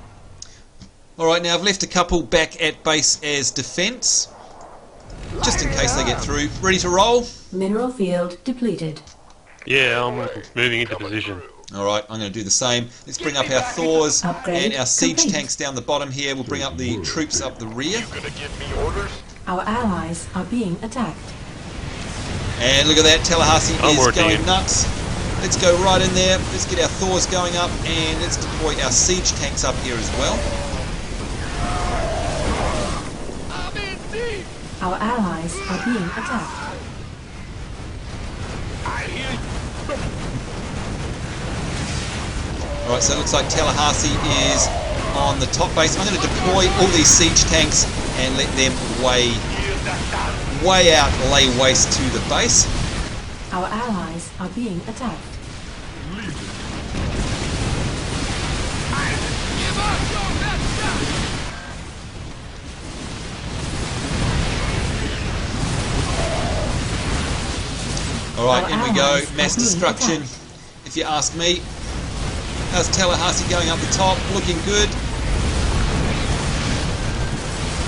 B: Alright, now I've left a couple back at base as defense, just in case they get through. Ready to roll?
D: Mineral field depleted.
C: Yeah, I'm moving into position.
B: Alright, I'm going to do the same. Let's bring up our Thors
D: Upgrade
B: and our siege
D: complete.
B: tanks down the bottom here. We'll bring up the troops up the rear.
A: Gonna give me orders?
D: Our allies are being attacked.
B: And look at that, Tallahassee
C: I'm
B: is
C: working
B: going
C: it.
B: nuts. Let's go right in there. Let's get our Thors going up and let's deploy our siege tanks up here as well.
A: I'm in deep.
D: Our allies are being attacked.
A: I hear you.
B: Alright, so it looks like Tallahassee is on the top base. I'm going to deploy all these siege tanks and let them way out, lay waste to the base.
D: Our allies are being attacked.
A: Give us your best shot.
B: Alright, in we go.
D: allies
B: Mass
D: are being
B: destruction,
D: attacked.
B: if you ask me. How's Tallahassee going up the top? Looking good.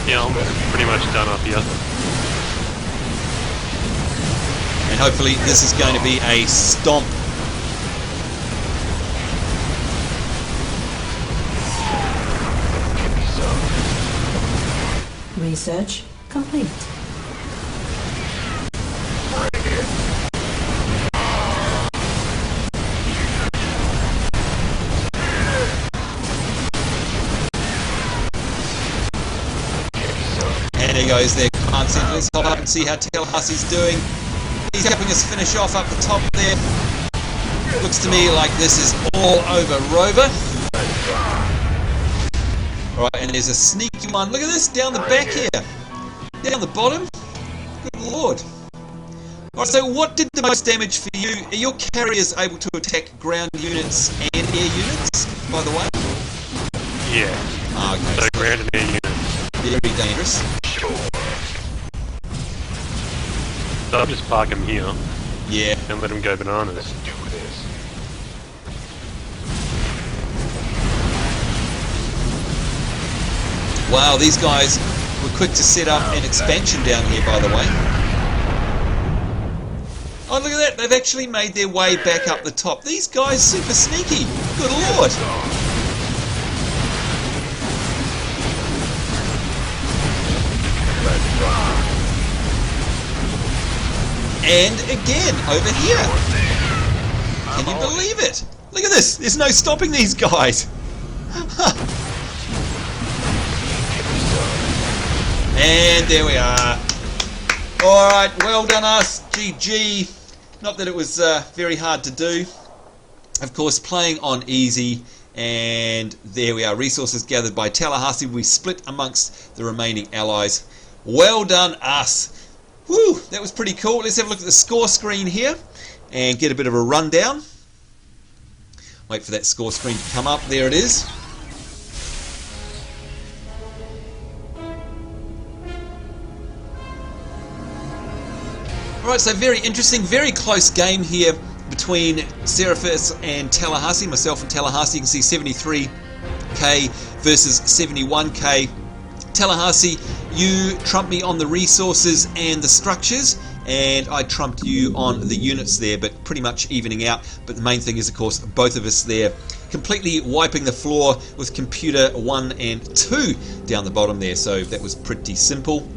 C: Yeah, I'm pretty much done up here.
B: And hopefully this is going to be a stomp.
D: Research complete.
B: And there goes their command center. Let's hop up and see how Tallahassee's doing. He's helping us finish off up the top there. Looks to me like this is all over Rover. Alright, and there's a sneaky one. Look at this, down the back here. Down the bottom. Good lord. Alright, so what did the most damage for you? Are your carriers able to attack ground units and air units, by the way?
C: Yeah.
B: Ah, okay.
C: So ground and air units.
B: Very dangerous.
C: So I'll just park them here.
B: Yeah.
C: And let them go bananas.
A: Let's do this.
B: Wow, these guys were quick to set up an expansion down here, by the way. Oh, look at that. They've actually made their way back up the top. These guys super sneaky. Good lord. And again, over here. Can you believe it? Look at this. There's no stopping these guys. And there we are. Alright, well done us. GG. Not that it was very hard to do. Of course, playing on easy. And there we are. Resources gathered by Tallahassee. We split amongst the remaining allies. Well done us. Woo, that was pretty cool. Let's have a look at the score screen here and get a bit of a rundown. Wait for that score screen to come up. There it is. Alright, so very interesting, very close game here between Seraphis and Tallahassee. Myself and Tallahassee, you can see 73k versus 71k. Tallahassee, you trumped me on the resources and the structures, and I trumped you on the units there, but pretty much evening out. But the main thing is, of course, both of us there completely wiping the floor with computer 1 and 2 down the bottom there, so that was pretty simple.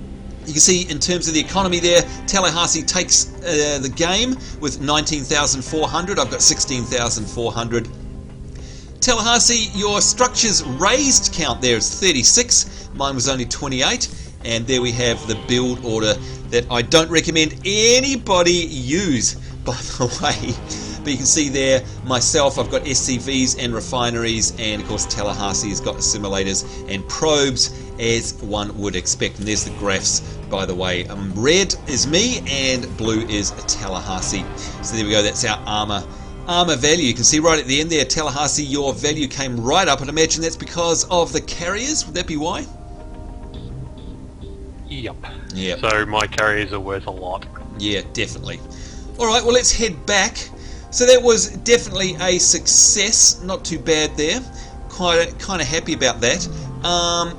B: You can see in terms of the economy there, Tallahassee takes the game with 19,400. I've got 16,400. Tallahassee, your structures raised count there is 36. Mine was only 28. And there we have the build order that I don't recommend anybody use, by the way. But you can see there, myself, I've got SCVs and refineries, and of course Tallahassee has got assimilators and probes, as one would expect. And there's the graphs, by the way. Red is me and blue is Tallahassee. So there we go, that's our armor value. You can see right at the end there, Tallahassee, your value came right up, and imagine that's because of the carriers. Would that be why?
C: Yep. So my carriers are worth a lot.
B: Yeah, definitely. Alright, well let's head back. So that was definitely a success. Not too bad there. Kind of happy about that.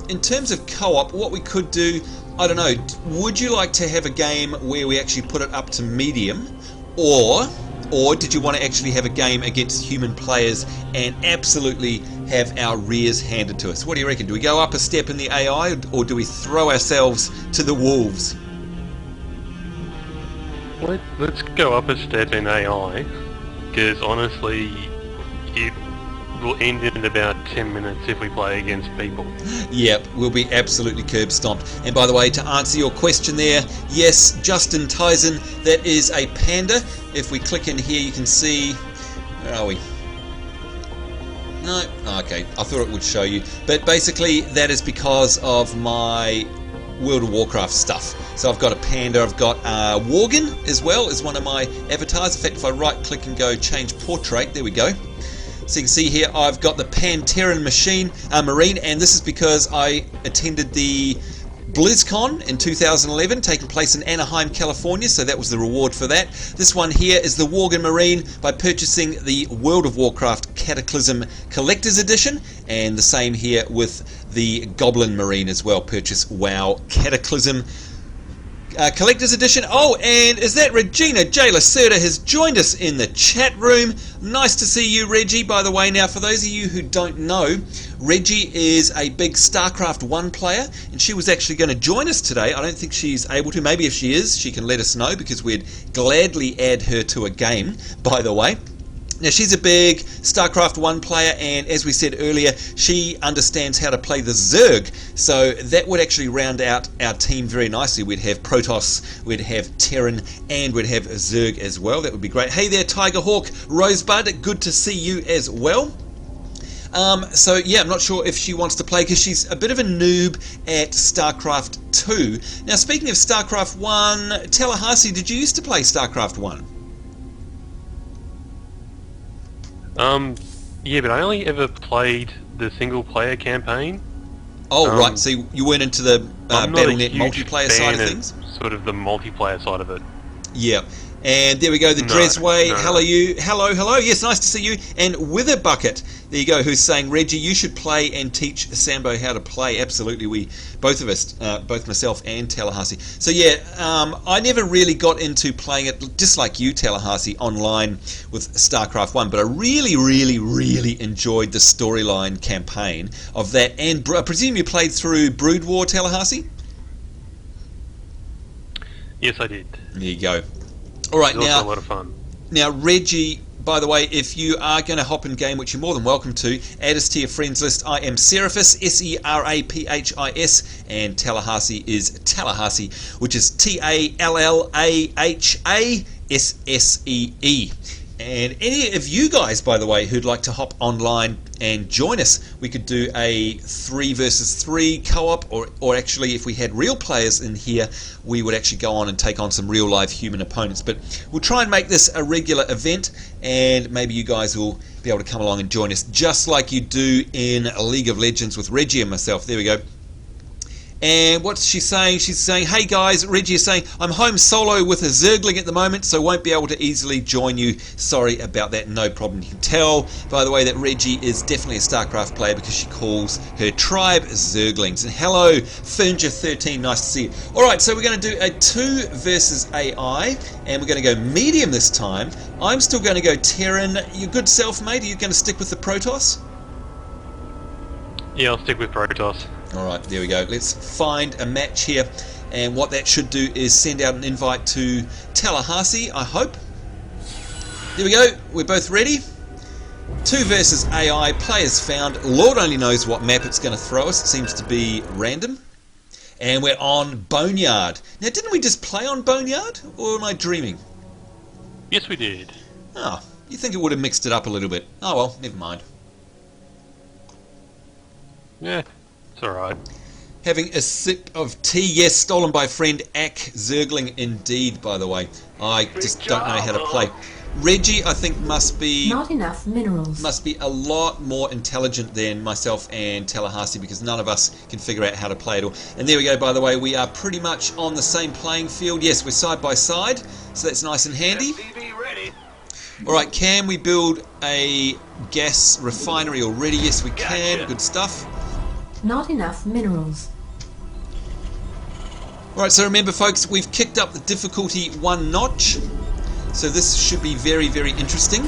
B: In terms of co-op, what we could do, I don't know, would you like to have a game where we actually put it up to medium? Or did you want to actually have a game against human players and absolutely have our rears handed to us? What do you reckon? Do we go up a step in the AI, or do we throw ourselves to the wolves?
C: Let's go up a step in AI, because honestly, it will end in about 10 minutes if we play against people.
B: Yep, we'll be absolutely curb stomped. And by the way, to answer your question there, yes, Justin Tyson, that is a panda. If we click in here, you can see, where are we? No, okay, I thought it would show you. But basically, that is because of my World of Warcraft stuff. So I've got a panda, I've got Worgen as well as one of my avatars. In fact, if I right click and go change portrait, there we go. So you can see here I've got the Panteran Marine, and this is because I attended the BlizzCon in 2011, taking place in Anaheim, California, so that was the reward for that. This one here is the Worgen Marine by purchasing the World of Warcraft Cataclysm Collector's Edition, and the same here with the Goblin Marine as well. Purchase WoW Cataclysm Collector's Edition. Oh, and is that Regina J. Lacerda has joined us in the chat room. Nice to see you, Reggie, by the way. Now, for those of you who don't know, Reggie is a big Starcraft 1 player, and she was actually going to join us today. I don't think she's able to. Maybe if she is, she can let us know, because we'd gladly add her to a game, by the way. Now, she's a big StarCraft 1 player, and as we said earlier, she understands how to play the Zerg, so that would actually round out our team very nicely. We'd have Protoss, we'd have Terran, and we'd have Zerg as well. That would be great. Hey there, Tiger Hawk Rosebud, good to see you as well. So yeah, I'm not sure if she wants to play because she's a bit of a noob at StarCraft 2. Now, speaking of StarCraft 1, Tallahassee, did you used to play StarCraft 1?
C: Yeah, but I only ever played the single-player campaign.
B: Oh, right. So you weren't into the BattleNet multiplayer side of things?
C: Sort of the multiplayer side of it.
B: Yeah. And there we go, the Dresway. Hello, you. Hello, hello. Yes, nice to see you. And Witherbucket, there you go, who's saying, Reggie, you should play and teach Sambo how to play. Absolutely, we, both of us, both myself and Tallahassee. So yeah, I never really got into playing it, just like you, Tallahassee, online with StarCraft 1, but I really, really, really enjoyed the storyline campaign of that. And I presume you played through Brood War, Tallahassee?
C: Yes, I did.
B: There you go. All right,
C: it was
B: now,
C: also a lot of fun.
B: Now, Reggie, by the way, if you are going to hop in game, which you're more than welcome to, add us to your friends list. I am Seraphis, Seraphis, and Tallahassee is Tallahassee, which is Tallahassee. And any of you guys, by the way, who'd like to hop online and join us, we could do a 3 versus 3 co-op, or actually, if we had real players in here, we would actually go on and take on some real live human opponents. But we'll try and make this a regular event, and maybe you guys will be able to come along and join us, just like you do in League of Legends with Reggie and myself. There we go. And what's she saying? She's saying, hey guys, Reggie is saying, I'm home solo with a Zergling at the moment, so won't be able to easily join you. Sorry about that, no problem. You can tell, by the way, that Reggie is definitely a StarCraft player because she calls her tribe Zerglings. And hello, Furniture13, nice to see you. Alright, so we're going to do a 2 versus AI, and we're going to go medium this time. I'm still going to go Terran. Your good self, mate, are you going to stick with the Protoss?
C: Yeah, I'll stick with Protoss.
B: Alright, there we go. Let's find a match here, and what that should do is send out an invite to Tallahassee, I hope. There we go, we're both ready. 2 versus AI, players found. Lord only knows what map it's going to throw us. It seems to be random. And we're on Boneyard. Now, didn't we just play on Boneyard, or am I dreaming?
C: Yes, we did.
B: Oh, you think it would have mixed it up a little bit. Oh well, never mind.
C: Yeah. It's alright.
B: Having a sip of tea, yes, stolen by friend Ack Zergling indeed, by the way. I just don't know how to play. Reggie, I think, must be...
D: Not enough minerals.
B: Must be a lot more intelligent than myself and Tallahassee, because none of us can figure out how to play it all. And there we go, by the way, we are pretty much on the same playing field. Yes, we're side by side, so that's nice and handy. Alright, can we build a gas refinery already? Yes, we can. Good stuff.
D: Not enough minerals.
B: Alright, so remember folks, we've kicked up the difficulty 1 notch. So this should be very, very interesting.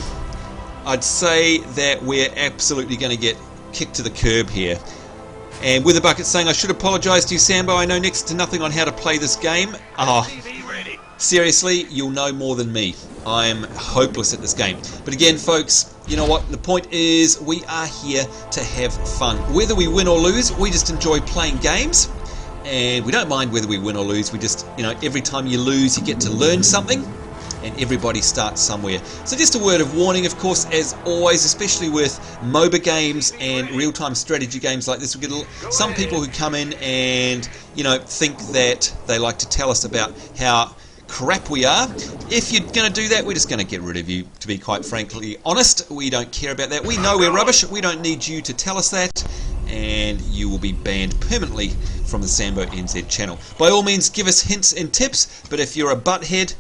B: I'd say that we're absolutely going to get kicked to the curb here. And Witherbucket saying, I should apologise to you, Sambo. I know next to nothing on how to play this game. Oh, seriously, you'll know more than me. I am hopeless at this game. But again, folks, you know what? The point is we are here to have fun. Whether we win or lose, we just enjoy playing games. And we don't mind whether we win or lose. We just, you know, every time you lose, you get to learn something. And everybody starts somewhere. So just a word of warning, of course, as always, especially with MOBA games and real-time strategy games like this, we get some people who come in and, you know, think that they like to tell us about how crap we are. If you're going to do that, we're just going to get rid of you, to be quite frankly honest. We don't care about that. We know we're rubbish. We don't need you to tell us that, and you will be banned permanently from the Sambo NZ channel. By all means, give us hints and tips, but if you're a butthead,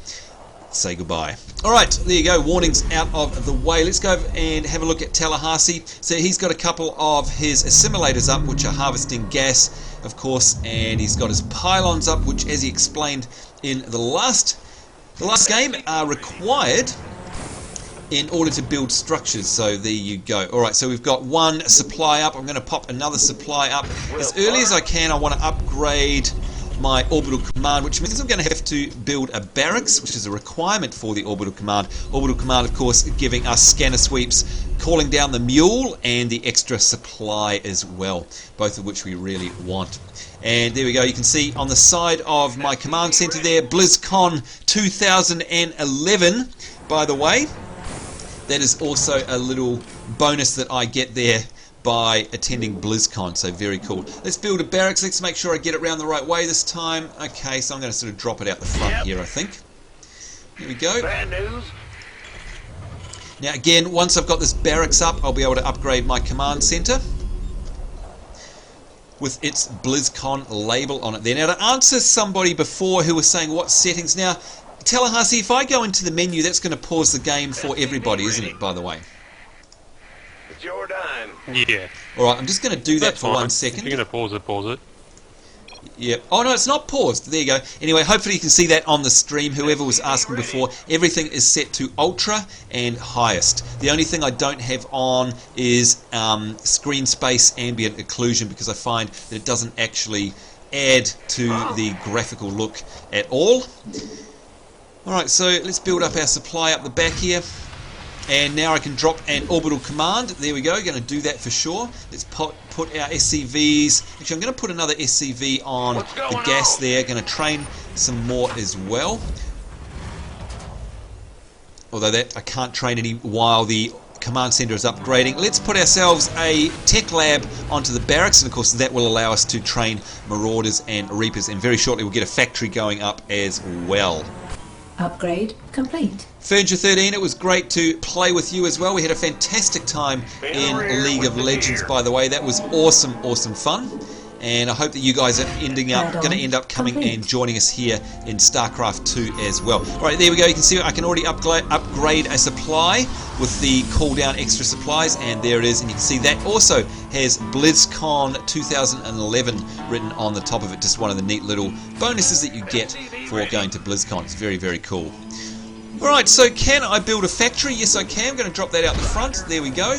B: say goodbye. Alright, there you go, warnings out of the way. Let's go and have a look at Tallahassee. So he's got a couple of his assimilators up, which are harvesting gas, of course, and he's got his pylons up, which, as he explained in the last game, are required in order to build structures. So there you go. Alright, so we've got 1 supply up. I'm going to pop another supply up as early as I can. I want to upgrade my orbital command, which means I'm going to have to build a barracks, which is a requirement for the orbital command. Orbital command, of course, giving us scanner sweeps, calling down the mule, and the extra supply as well, both of which we really want. And there we go, you can see on the side of my command center there, BlizzCon 2011, by the way. That is also a little bonus that I get there by attending BlizzCon, so very cool. Let's build a barracks. Let's make sure I get it around the right way this time. Okay, so I'm going to sort of drop it out the front here, I think. Here we go.
A: Bad news.
B: Now again, once I've got this barracks up, I'll be able to upgrade my command center with its BlizzCon label on it there. Now, to answer somebody before who was saying what settings, now Tallahassee, if I go into the menu, that's going to pause the game for everybody, isn't it, by the way?
A: It's your time.
C: Yeah.
B: Alright, I'm just going to do that
C: That's
B: for
C: fine.
B: 1 second.
C: If you're going to pause it.
B: Yep. Oh no, it's not paused. There you go. Anyway, hopefully you can see that on the stream. Whoever was asking before, everything is set to ultra and highest. The only thing I don't have on is screen space ambient occlusion, because I find that it doesn't actually add to the graphical look at all. Alright, so let's build up our supply up the back here. And now I can drop an orbital command. There we go, going to do that for sure. Let's put our SCVs. Actually, I'm going to put another SCV on the gas there. Going to train some more as well. Although that I can't train any while the command center is upgrading. Let's put ourselves a tech lab onto the barracks, and of course that will allow us to train marauders and reapers. And very shortly we'll get a factory going up as well.
D: Upgrade complete.
B: Furniture 13, it was great to play with you as well. We had a fantastic time in League of Legends, by the way. That was awesome, awesome fun. And I hope that you guys are going to end up coming and joining us here in Starcraft 2 as well. Alright, there we go. You can see I can already upgrade a supply with the cooldown extra supplies, and there it is. And you can see that also has BlizzCon 2011 written on the top of it. Just one of the neat little bonuses that you get for going to BlizzCon. It's very, very cool. Alright, so can I build a factory? Yes, I can. I'm going to drop that out the front. There we go.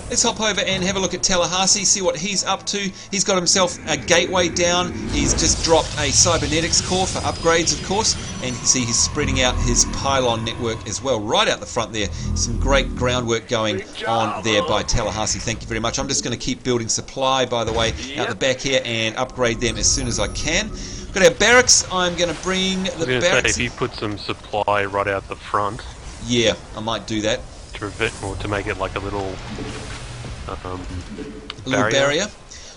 B: Let's hop over and have a look at Tallahassee, see what he's up to. He's got himself a gateway down. He's just dropped a cybernetics core for upgrades, of course. And you can see he's spreading out his pylon network as well, right out the front there. Some great groundwork going on there by Tallahassee. Thank you very much. I'm just going to keep building supply, by the way, out the back here and upgrade them as soon as I can. Got our barracks. I'm going to bring the barracks.
C: Say, if you put some supply right out the front.
B: Yeah, I might do that.
C: To make it like a little
B: barrier.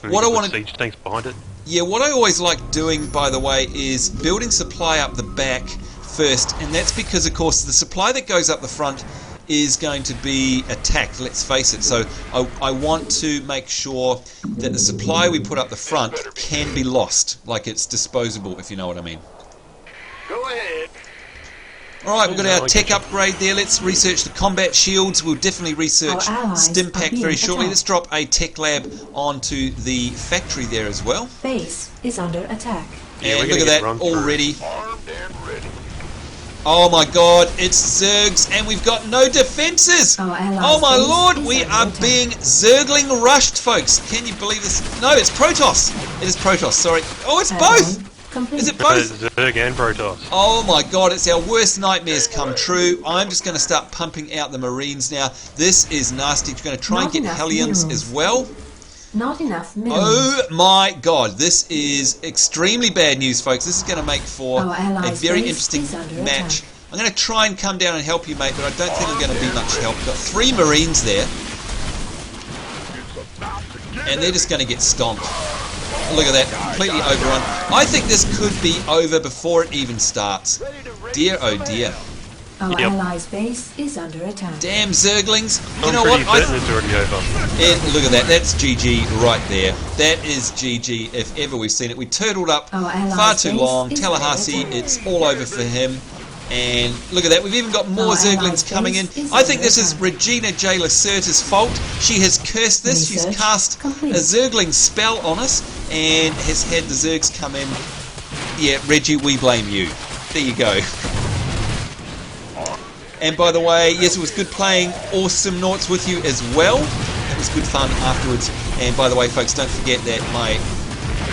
B: What I want to
C: siege tanks behind it.
B: Yeah, what I always like doing, by the way, is building supply up the back first, and that's because, of course, the supply that goes up the front is going to be attacked, let's face it. So I want to make sure that the supply we put up the front can be lost, like it's disposable, if you know what I mean.
A: Go ahead.
B: Alright, we've got our tech upgrade there. Let's research the combat shields. We'll definitely research Stimpack very shortly. Let's drop a tech lab onto the factory there as well.
D: Base is under attack.
B: And look at that already.
A: Armed and ready.
B: Oh my god, it's Zergs and we've got no defenses! Oh my lord, we are being Zergling rushed, folks. Can you believe this? No, it's Protoss. It is Protoss, sorry. Oh, it's both! Is it both?
C: Zerg and Protoss.
B: Oh my god, it's our worst nightmares come true. I'm just going to start pumping out the Marines now. This is nasty. We're going to try and get Hellions as well.
D: Not enough minerals.
B: Oh my god, this is extremely bad news, folks. This is going to make for a very interesting match. I'm going to try and come down and help you, mate, but I don't think I'm going to be much help. Got 3 Marines there. And they're just going to get stomped. Look at that, completely overrun. I think this could be over before it even starts. Dear, oh dear.
D: Our allies' base is under attack.
B: Damn Zerglings. You
C: I'm
B: know what?
C: certain it's already over.
B: Look at that, that's GG right there. That is GG if ever we've seen it. We turtled up far too long. Tallahassee, it's all over for him. And look at that, we've even got more Zerglings coming in. I think this is Regina J. Lacerta's fault. She has cursed this. She's cast a Zergling spell on us and has had the Zergs come in. Yeah, Reggie, we blame you. There you go. And by the way, yes, it was good playing Awesome Noughts with you as well. It was good fun afterwards. And by the way, folks, don't forget that my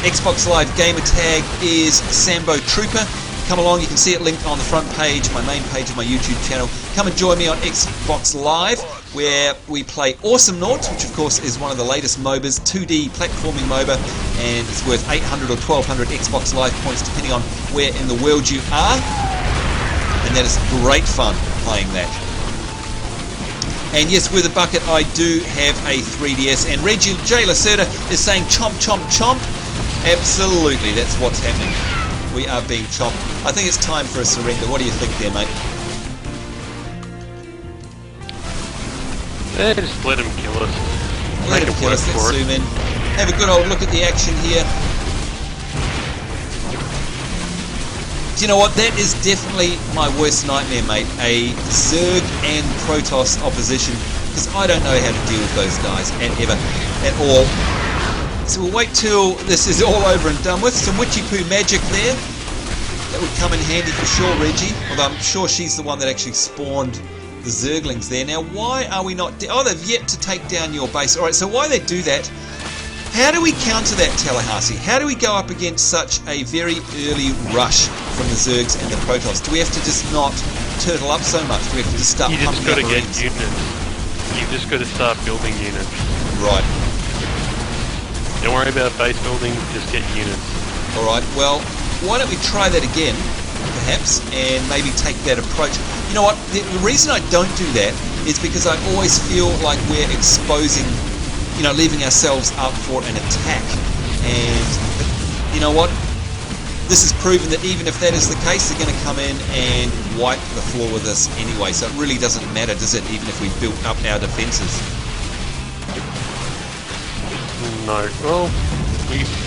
B: Xbox Live gamer tag is Sambo Trooper. Come along, you can see it linked on the front page, my main page of my YouTube channel. Come and join me on Xbox Live, where we play Awesome Naught, which of course is one of the latest MOBAs, 2D platforming MOBA, and it's worth 800 or 1200 Xbox Live points depending on where in the world you are. And that is great fun playing that. And yes, with a bucket, I do have a 3DS. And Reggie J. Lacerda is saying chomp, chomp, chomp. Absolutely, that's what's happening. We are being chomped. I think it's time for a surrender. What do you think there, mate?
C: Just let him kill us.
B: Let him kill us. Let's zoom in. Have a good old look at the action here. Do you know what? That is definitely my worst nightmare, mate. A Zerg and Protoss opposition. Because I don't know how to deal with those guys at all. So we'll wait till this is all over and done with. Some witchy poo magic there. That would come in handy for sure, Reggie. Although I'm sure she's the one that actually spawned the Zerglings there. Now, why are we not... Oh, they've yet to take down your base. Alright, so why they do that... How do we counter that, Tallahassee? How do we go up against such a very early rush from the Zergs and the Protoss? Do we have to just not turtle up so much? Do we have to just start pumping up
C: You just got to get units. You've just got to start building units.
B: Right.
C: Don't worry about base building, just get units.
B: Alright, well, why don't we try that again, perhaps, and maybe take that approach. You know what, the reason I don't do that is because I always feel like we're exposing, you know, leaving ourselves up for an attack. And you know what? This has proven that even if that is the case, they're going to come in and wipe the floor with us anyway. So it really doesn't matter, does it, even if we built up our defences?
C: No. Well,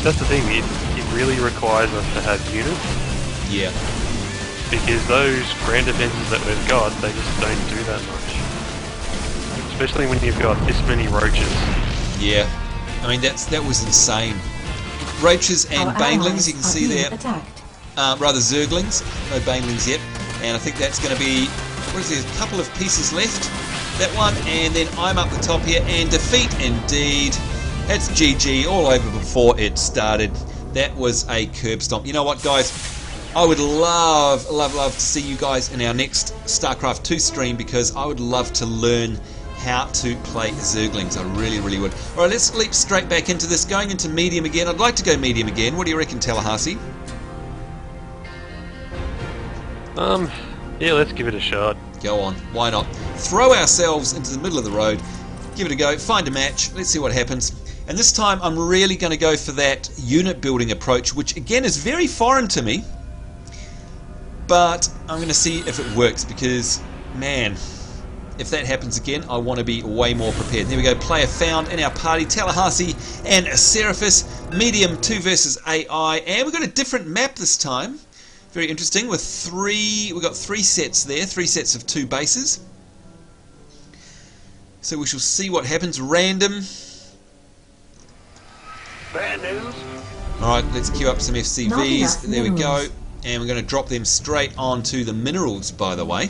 C: that's the thing. It really requires us to have units.
B: Yeah.
C: Because those grand defences that we've got, they just don't do that much. Especially when you've got this many roaches.
B: Yeah, I mean that was insane. Roaches and banelings, you can see there. Rather Zerglings, no banelings yet. And I think that's going to be, what is there, a couple of pieces left. That one, and then I'm up the top here, and defeat indeed. That's GG all over before it started. That was a curb stomp. You know what, guys? I would love to see you guys in our next Starcraft II stream, because I would love to learn how to play Zerglings. I really would. Alright, let's leap straight back into this. Going into medium again. I'd like to go medium again. What do you reckon, Tallahassee?
C: Yeah, let's give it a shot.
B: Go on. Why not? Throw ourselves into the middle of the road. Give it a go. Find a match. Let's see what happens. And this time I'm really going to go for that unit building approach, which again is very foreign to me. But I'm going to see if it works, because, man, if that happens again, I want to be way more prepared. There we go, player found in our party, Tallahassee and Seraphis, medium 2 versus AI, and we've got a different map this time. Very interesting, with we've got 3 sets there, 3 sets of 2 bases. So we shall see what happens. Random.
A: Bad news.
B: Alright, let's queue up some FCVs. There we go. And we're going to drop them straight onto the minerals, by the way.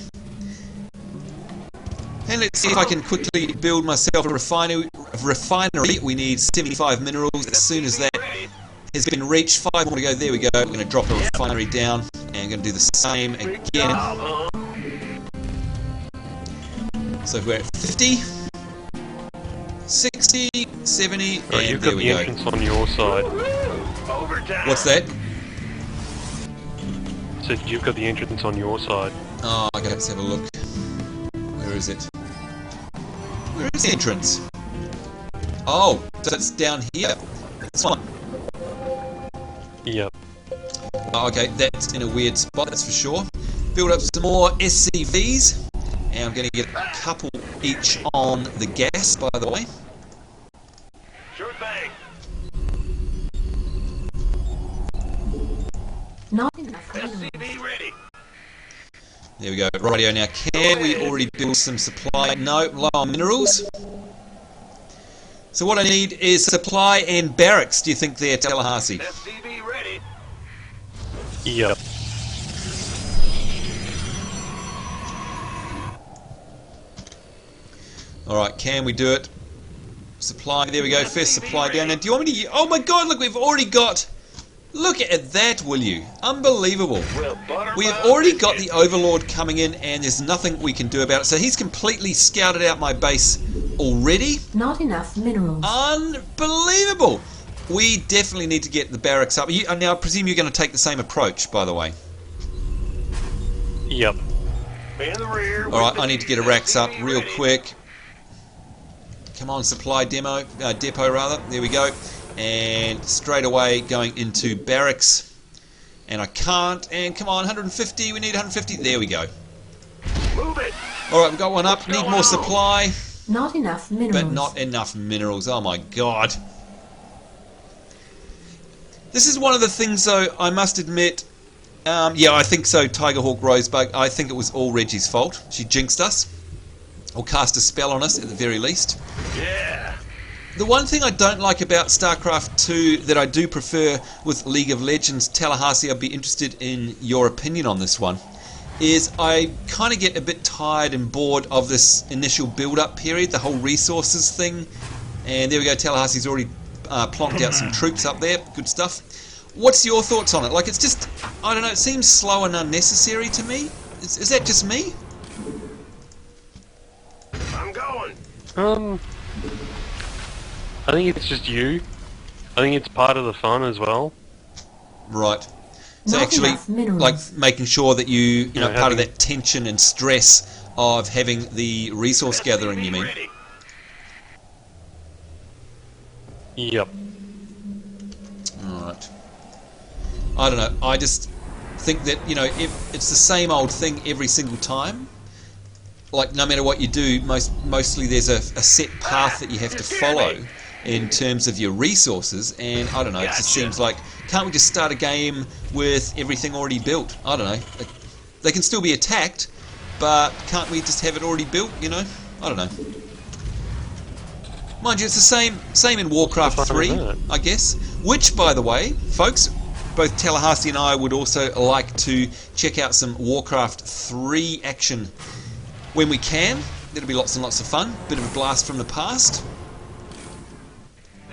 B: And let's see if I can quickly build myself a refinery. We need 75 minerals. As soon as that has been reached, 5 more to go. There we go. We're going to drop a refinery down, and we're going to do the same again. So if we're at 50, 60, 70, and
C: right, you've got the entrance on your side.
B: What's that?
C: So you've got the entrance on your side.
B: Oh, okay, let's have a look. Where is it? Where is the entrance? Oh, so it's down here. This one.
C: Yep.
B: Oh, okay, that's in a weird spot, that's for sure. Build up some more SCVs. And I'm going to get a couple each on the gas, by the way.
A: Sure thing.
D: Not enough.
A: SCV ready.
B: There we go. Radio now. Can we already build some supply? No, low on minerals. So what I need is supply and barracks, do you think there, Tallahassee?
A: SCV ready.
C: Yep.
B: Alright, can we do it? Supply, there we go, first supply down. Now, do you want me to... Oh my god, look, we've already got... Look at that, will you? Unbelievable. We have already got the Overlord coming in, and there's nothing we can do about it. So he's completely scouted out my base already.
D: Not enough minerals.
B: Unbelievable. We definitely need to get the barracks up. Now, I presume you're going to take the same approach, by the way.
C: Yep.
B: Alright, I need to get a racks up real quick. Come on, supply depot rather. There we go. And straight away going into barracks. And I can't. And come on, 150. We need 150. There we go.
A: Move it.
B: Alright, we've got one up. Need more supply.
D: Not enough minerals.
B: But not enough minerals. Oh my god. This is one of the things, though, I must admit. Yeah, I think so, Tigerhawk Rosebug. I think it was all Reggie's fault. She jinxed us. Or cast a spell on us, at the very least.
A: Yeah.
B: The one thing I don't like about Starcraft II that I do prefer with League of Legends, Tallahassee, I'd be interested in your opinion on this one, is I kind of get a bit tired and bored of this initial build-up period, the whole resources thing. And there we go, Tallahassee's already plonked out some troops up there. Good stuff. What's your thoughts on it? Like, it's just, I don't know, it seems slow and unnecessary to me. Is that just me?
A: I'm going.
C: I think it's just you. I think it's part of the fun as well.
B: Right. So
D: Not
B: actually,
D: enough minerals.
B: like making sure that you know,
C: Yeah,
B: part of
C: having-
B: that tension and stress of having the resource gathering, you mean?
A: Ready.
C: Yep.
B: Alright. I don't know, I just think that, you know, if it's the same old thing every single time, like no matter what you do, mostly there's a set path that you have to follow in terms of your resources, and I don't know, it just seems like, can't we just start a game with everything already built? I don't know. They can still be attacked, but can't we just have it already built, you know? I don't know. Mind you, it's the same in Warcraft 3, I guess. Which, by the way, folks, both Tallahassee and I would also like to check out some Warcraft 3 action when we can. It'll be lots and lots of fun. Bit of a blast from the past.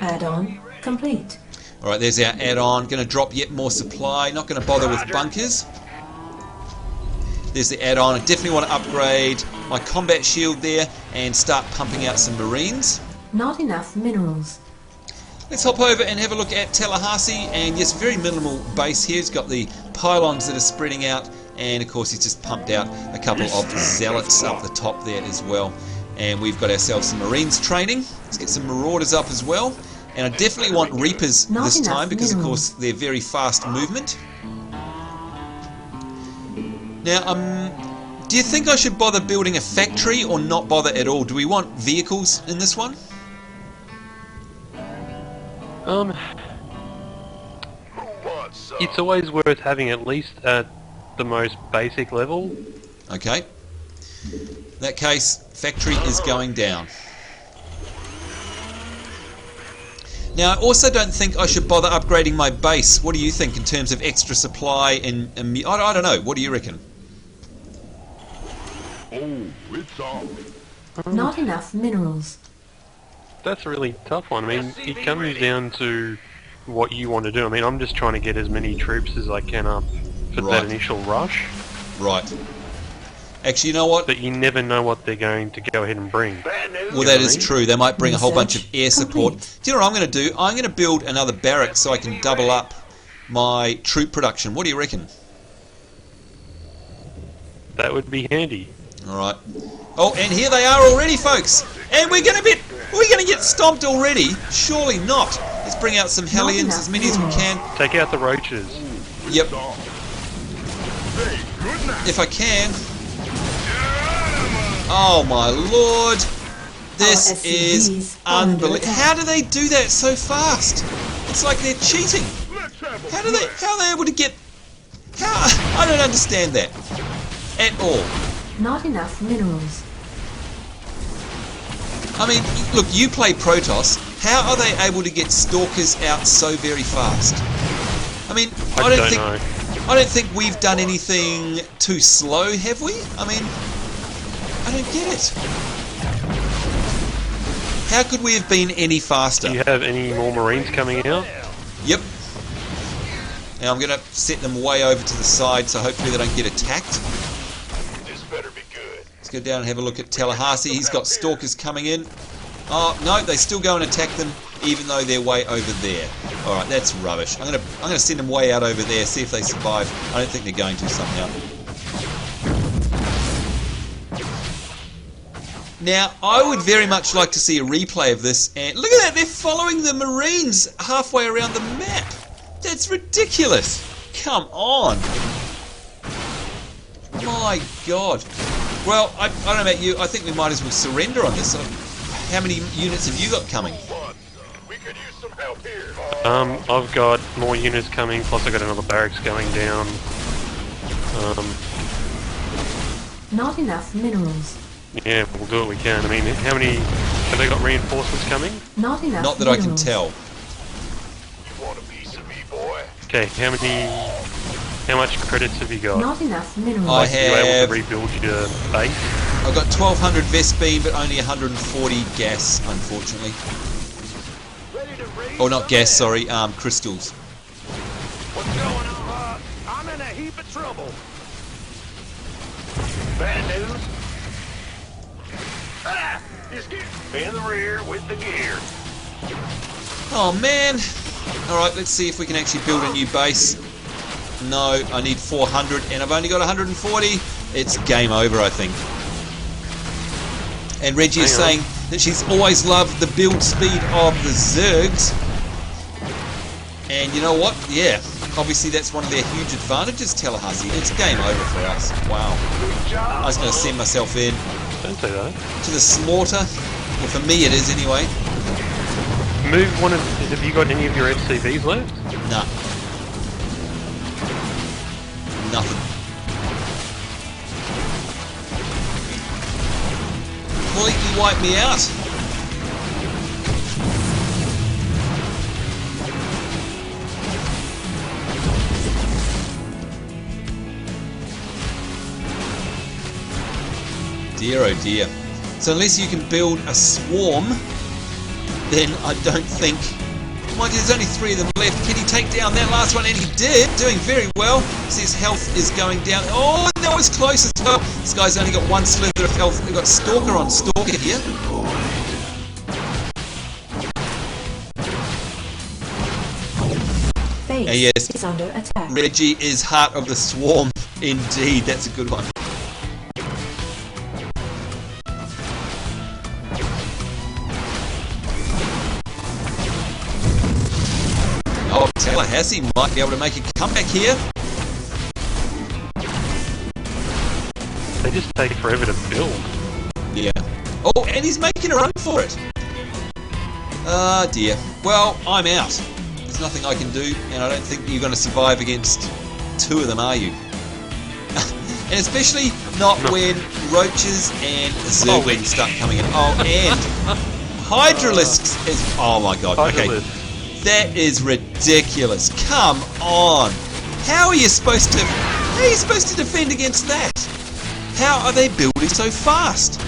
D: Add-on complete.
B: Alright, there's our add-on. Going to drop yet more supply. Not going to bother with bunkers. There's the add-on. I definitely want to upgrade my combat shield there and start pumping out some marines.
D: Not enough minerals.
B: Let's hop over and have a look at Tallahassee, and yes, very minimal base here. It's got the pylons that are spreading out, and of course he's just pumped out a couple of zealots up the top there as well. And we've got ourselves some marines training. Let's get some marauders up as well. And I definitely want reapers this time because of course they're very fast movement. Now, do you think I should bother building a factory or not bother at all? Do we want vehicles in this one?
C: It's always worth having at least at the most basic level.
B: Okay. In that case, factory is going down. Now, I also don't think I should bother upgrading my base. What do you think in terms of extra supply and I don't know. What do you reckon?
E: Oh, it's on.
D: Not enough minerals.
C: That's a really tough one. I mean, it comes down to what you want to do. I mean, I'm just trying to get as many troops as I can up for that initial rush.
B: Right. Actually, you know what?
C: But you never know what they're going to go ahead and bring.
B: Well, that is true. They might bring a whole bunch of air support. Do you know what I'm going to do? I'm going to build another barracks so I can double up my troop production. What do you reckon?
C: That would be handy.
B: Alright. Oh, and here they are already, folks! And we're gonna get stomped already? Surely not. Let's bring out some Hellions, as many as we can.
C: Take out the roaches.
B: Yep. If I can. Oh my lord. This is unbelievable. How do they do that so fast? It's like they're cheating. How are they able to get... I don't understand that. At all.
D: Not enough minerals.
B: I mean, look, you play Protoss. How are they able to get stalkers out so very fast? I mean, I don't think we've done anything too slow, have we? I mean, I don't get it. How could we have been any faster?
C: Do you have any more Marines coming out?
B: Yep. Now I'm going to set them way over to the side so hopefully they don't get attacked.
A: This better be good.
B: Let's go down and have a look at Tallahassee. He's got stalkers coming in. Oh, no, they still go and attack them even though they're way over there. Alright, that's rubbish. I'm gonna send them way out over there, see if they survive. I don't think they're going to somehow. Now, I would very much like to see a replay of this, and look at that, they're following the Marines halfway around the map. That's ridiculous. Come on. My God. Well, I don't know about you, I think we might as well surrender on this. How many units have you got coming?
A: We could use some help here.
C: I've got more units coming, plus I've got another barracks going down.
D: Not enough minerals.
C: Yeah, we'll do what we can. I mean, how many... Have they got reinforcements coming?
D: Not enough
B: Not that I
D: minerals.
B: can tell.
A: You want a piece of me, boy?
C: Okay, how much credits have you got?
D: Not enough minerals.
B: I
C: Are you able
B: have...
C: to rebuild your base?
B: I've got 1200 vest beam, but only 140 gas, unfortunately.
A: Ready to raise
B: Or not gas, sorry, crystals.
A: What's going on? I'm in a heap of trouble. Bad news? Ah! He's in the rear with the gear.
B: Oh man! Alright, let's see if we can actually build a new base. No, I need 400 and I've only got 140. It's game over, I think. And Reggie is saying that she's always loved the build speed of the Zergs. And you know what? Yeah, obviously that's one of their huge advantages, Tallahassee. It's game over for us. Wow. I was going to send myself in
C: Don't say that.
B: to the slaughter. Well, for me it is anyway.
C: Move one of... Have you got any of your FCVs left?
B: Nah. Nothing. Completely wiped me out. Dear oh dear. So unless you can build a swarm, then I don't think... Mind you, there's only 3 of them left. Can he take down that last one? And he did, doing very well. See, his health is going down. Oh, that was close as well. This guy's only got 1 slither of health. We've got Stalker on Stalker here.
D: Base
B: yes.
D: is under attack.
B: Reggie is heart of the swarm. Indeed, that's a good one. Oh, Tallahassee might be able to make a comeback here.
C: They just take forever to build.
B: Yeah. Oh, and he's making a run for it. Ah, dear. Well, I'm out. There's nothing I can do, and I don't think you're going to survive against 2 of them, are you? And especially not when roaches and zerglings start coming in. Oh, and Hydralisks is... Oh my god, okay. That is ridiculous. Come on. How are you supposed to defend against that? How are they building so fast?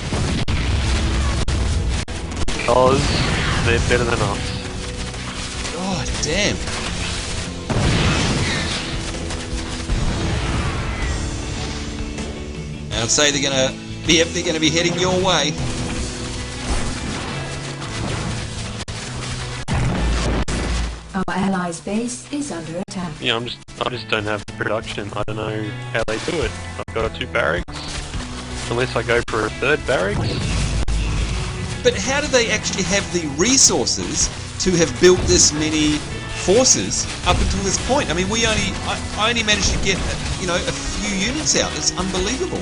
C: Because they're better than us.
B: God damn. I'd say they're gonna be heading your way.
D: Our allies' base is under attack.
C: Yeah, I just don't have production. I don't know how they do it. I've got 2 barracks. Unless I go for a 3rd barracks.
B: But how do they actually have the resources to have built this many forces up until this point? I mean, I only managed to get, a few units out. It's unbelievable.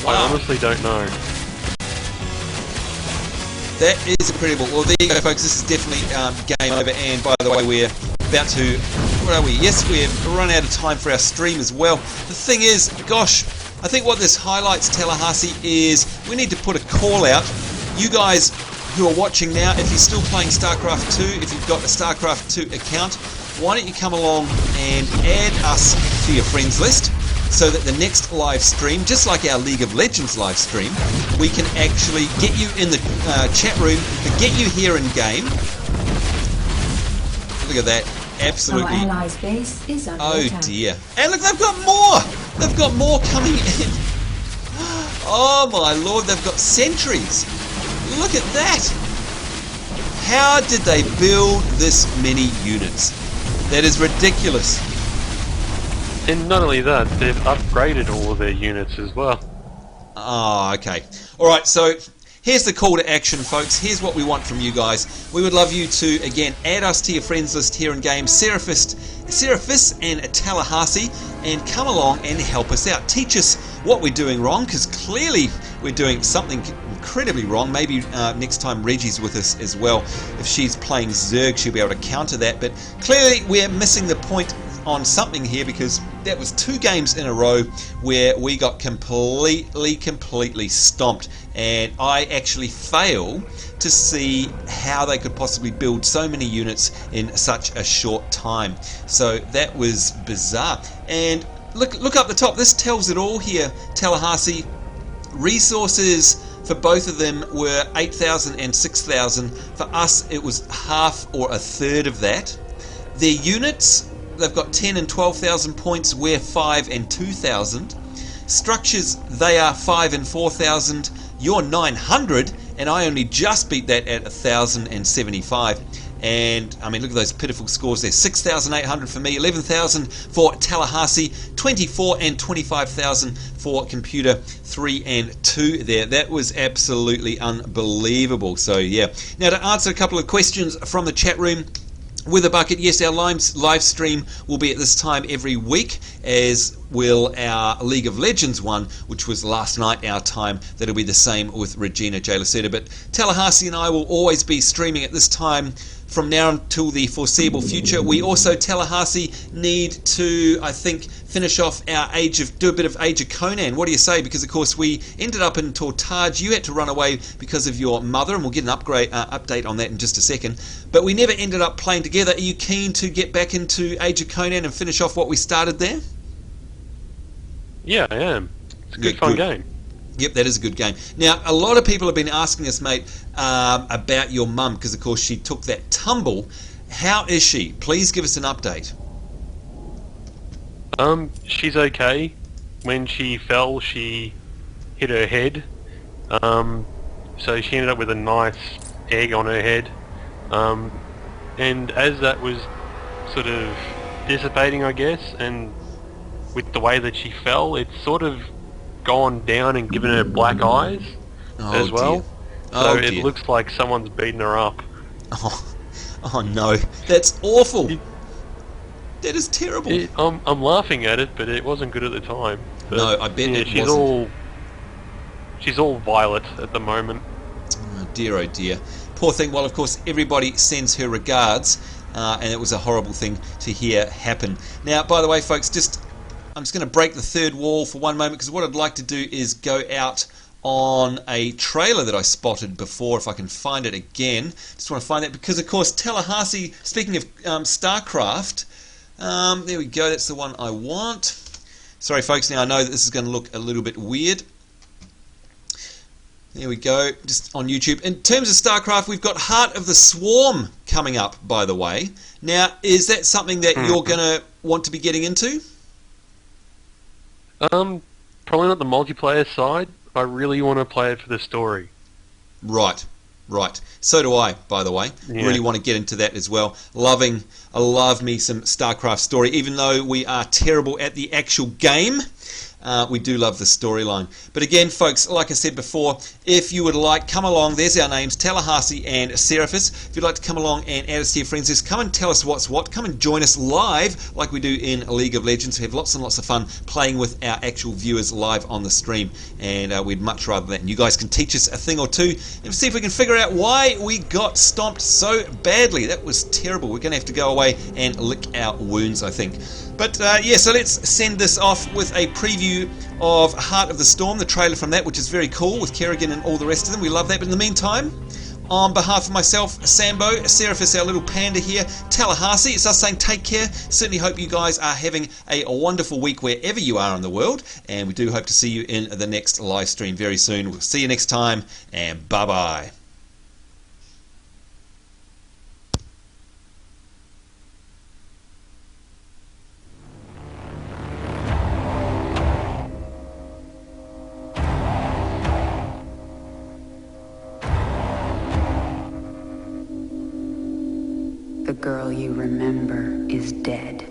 C: I honestly don't know.
B: That is incredible. Well, there you go, folks. This is definitely game over. And by the way, we're about to... Where are we? Yes, we've run out of time for our stream as well. The thing is, gosh, I think what this highlights, Tallahassee, is we need to put a call out. You guys who are watching now, if you're still playing Starcraft II, if you've got a Starcraft II account, why don't you come along and add us to your friends list so that the next live stream, just like our League of Legends live stream, we can actually get you in the chat room, get you here in game. Look at that. Absolutely.
D: Our allies' base is under attack.
B: Dear. And look, they've got more! They've got more coming in. Oh my lord, they've got sentries. Look at that. How did they build this many units? That is ridiculous.
C: And not only that, they've upgraded all of their units as well.
B: Oh, okay. Alright, so here's the call to action, folks. Here's what we want from you guys. We would love you to, again, add us to your friends list here in game, Seraphis and Tallahassee, and come along and help us out. Teach us what we're doing wrong, because clearly we're doing something incredibly wrong. Maybe next time Reggie's with us as well. If she's playing Zerg, she'll be able to counter that. But clearly we're missing the point on something here, because that was 2 games in a row where we got completely stomped, and I actually fail to see how they could possibly build so many units in such a short time. So that was bizarre. And look up the top, this tells it all here. Tallahassee resources for both of them were 8,000 and 6,000. For us it was half or a third of that. Their units, they've got 10 and 12,000 points, we're 5 and 2,000. Structures, they are 5 and 4,000. You're 900, and I only just beat that at 1,075. And I mean, look at those pitiful scores there. 6,800 for me, 11,000 for Tallahassee, 24 and 25,000 for Computer 3 and 2 there. That was absolutely unbelievable. So yeah. Now to answer a couple of questions from the chat room. With a bucket, yes, our live stream will be at this time every week, as will our League of Legends one, which was last night our time. That'll be the same with Regina J. Lacerda. But Tallahassee and I will always be streaming at this time from now until the foreseeable future. We also, Tallahassee, need to, I think, finish off our do a bit of Age of Conan. What do you say? Because of course we ended up in Tortage. You had to run away because of your mother, and we'll get an update on that in just a second. But we never ended up playing together. Are you keen to get back into Age of Conan and finish off what we started there?
C: Yeah, I am. It's a good fun game.
B: Yep, that is a good game. Now, a lot of people have been asking us, mate, about your mum, because of course she took that tumble. How is she? Please give us an update.
C: She's okay. When she fell, she hit her head. So she ended up with a nice egg on her head. And as that was sort of dissipating, I guess, and with the way that she fell, it's sort of gone down and given her black eyes as well.
B: Dear. Oh,
C: so
B: dear.
C: It looks like someone's beaten her up.
B: Oh no, that's awful. That is terrible.
C: I'm laughing at it, but it wasn't good at the time. But,
B: no, I bet it
C: she's
B: wasn't.
C: She's all violet at the moment.
B: Oh dear, poor thing. Well, of course, everybody sends her regards, and it was a horrible thing to hear happen. Now, by the way, folks, I'm just going to break the third wall for one moment, because what I'd like to do is go out on a trailer that I spotted before, if I can find it again. Just want to find that, because of course Tallahassee, speaking of Starcraft, there we go, that's the one I want. Sorry folks, now I know that this is going to look a little bit weird. There we go, just on YouTube. In terms of Starcraft, we've got Heart of the Swarm coming up, by the way. Now, is that something that you're going to want to be getting into?
C: Probably not the multiplayer side. I really want to play it for the story.
B: Right. So do I, by the way.
C: Yeah.
B: Really want to get into that as well. I love me some Starcraft story. Even though we are terrible at the actual game, we do love the storyline. But again, folks, like I said before, if you would like, come along. There's our names, Tallahassee and Seraphis. If you'd like to come along and add us to your friends list, come and tell us what's what. Come and join us live like we do in League of Legends. We have lots and lots of fun playing with our actual viewers live on the stream, and we'd much rather that. And you guys can teach us a thing or two and see if we can figure out why we got stomped so badly. That was terrible. We're going to have to go away and lick our wounds, I think. But yeah, so let's send this off with a preview of Heart of the Storm, the trailer from that, which is very cool with Kerrigan and all the rest of them. We love that. But in the meantime, On behalf of myself, Sambo, Seraphis, our little panda here, Tallahassee, it's us saying take care. Certainly hope you guys are having a wonderful week wherever you are in the world, and we do hope to see you in the next live stream very soon. We'll see you next time, and bye-bye.
F: The girl you remember is dead.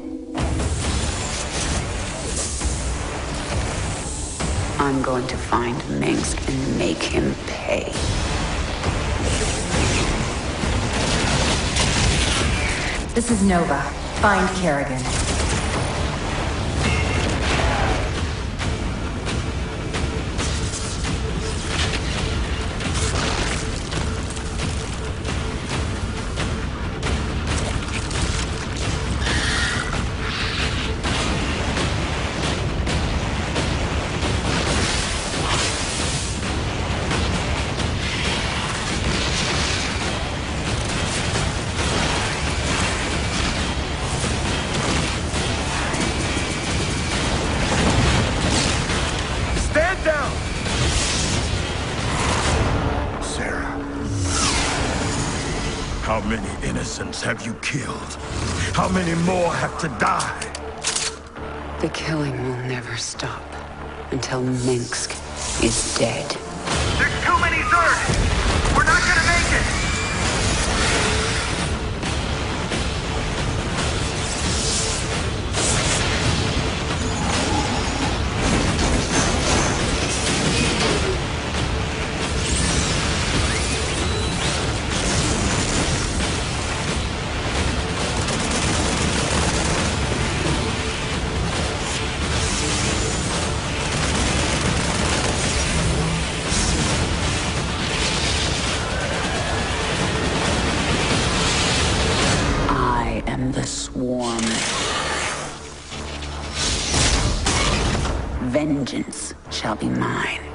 F: I'm going to find Minsk and make him pay.
D: This is Nova. Find Kerrigan.
E: How many innocents have you killed? How many more have to die?
F: The killing will never stop until Minsk is dead.
G: There's too many Zerg! We're not gonna make it!
F: The swarm. Vengeance shall be mine.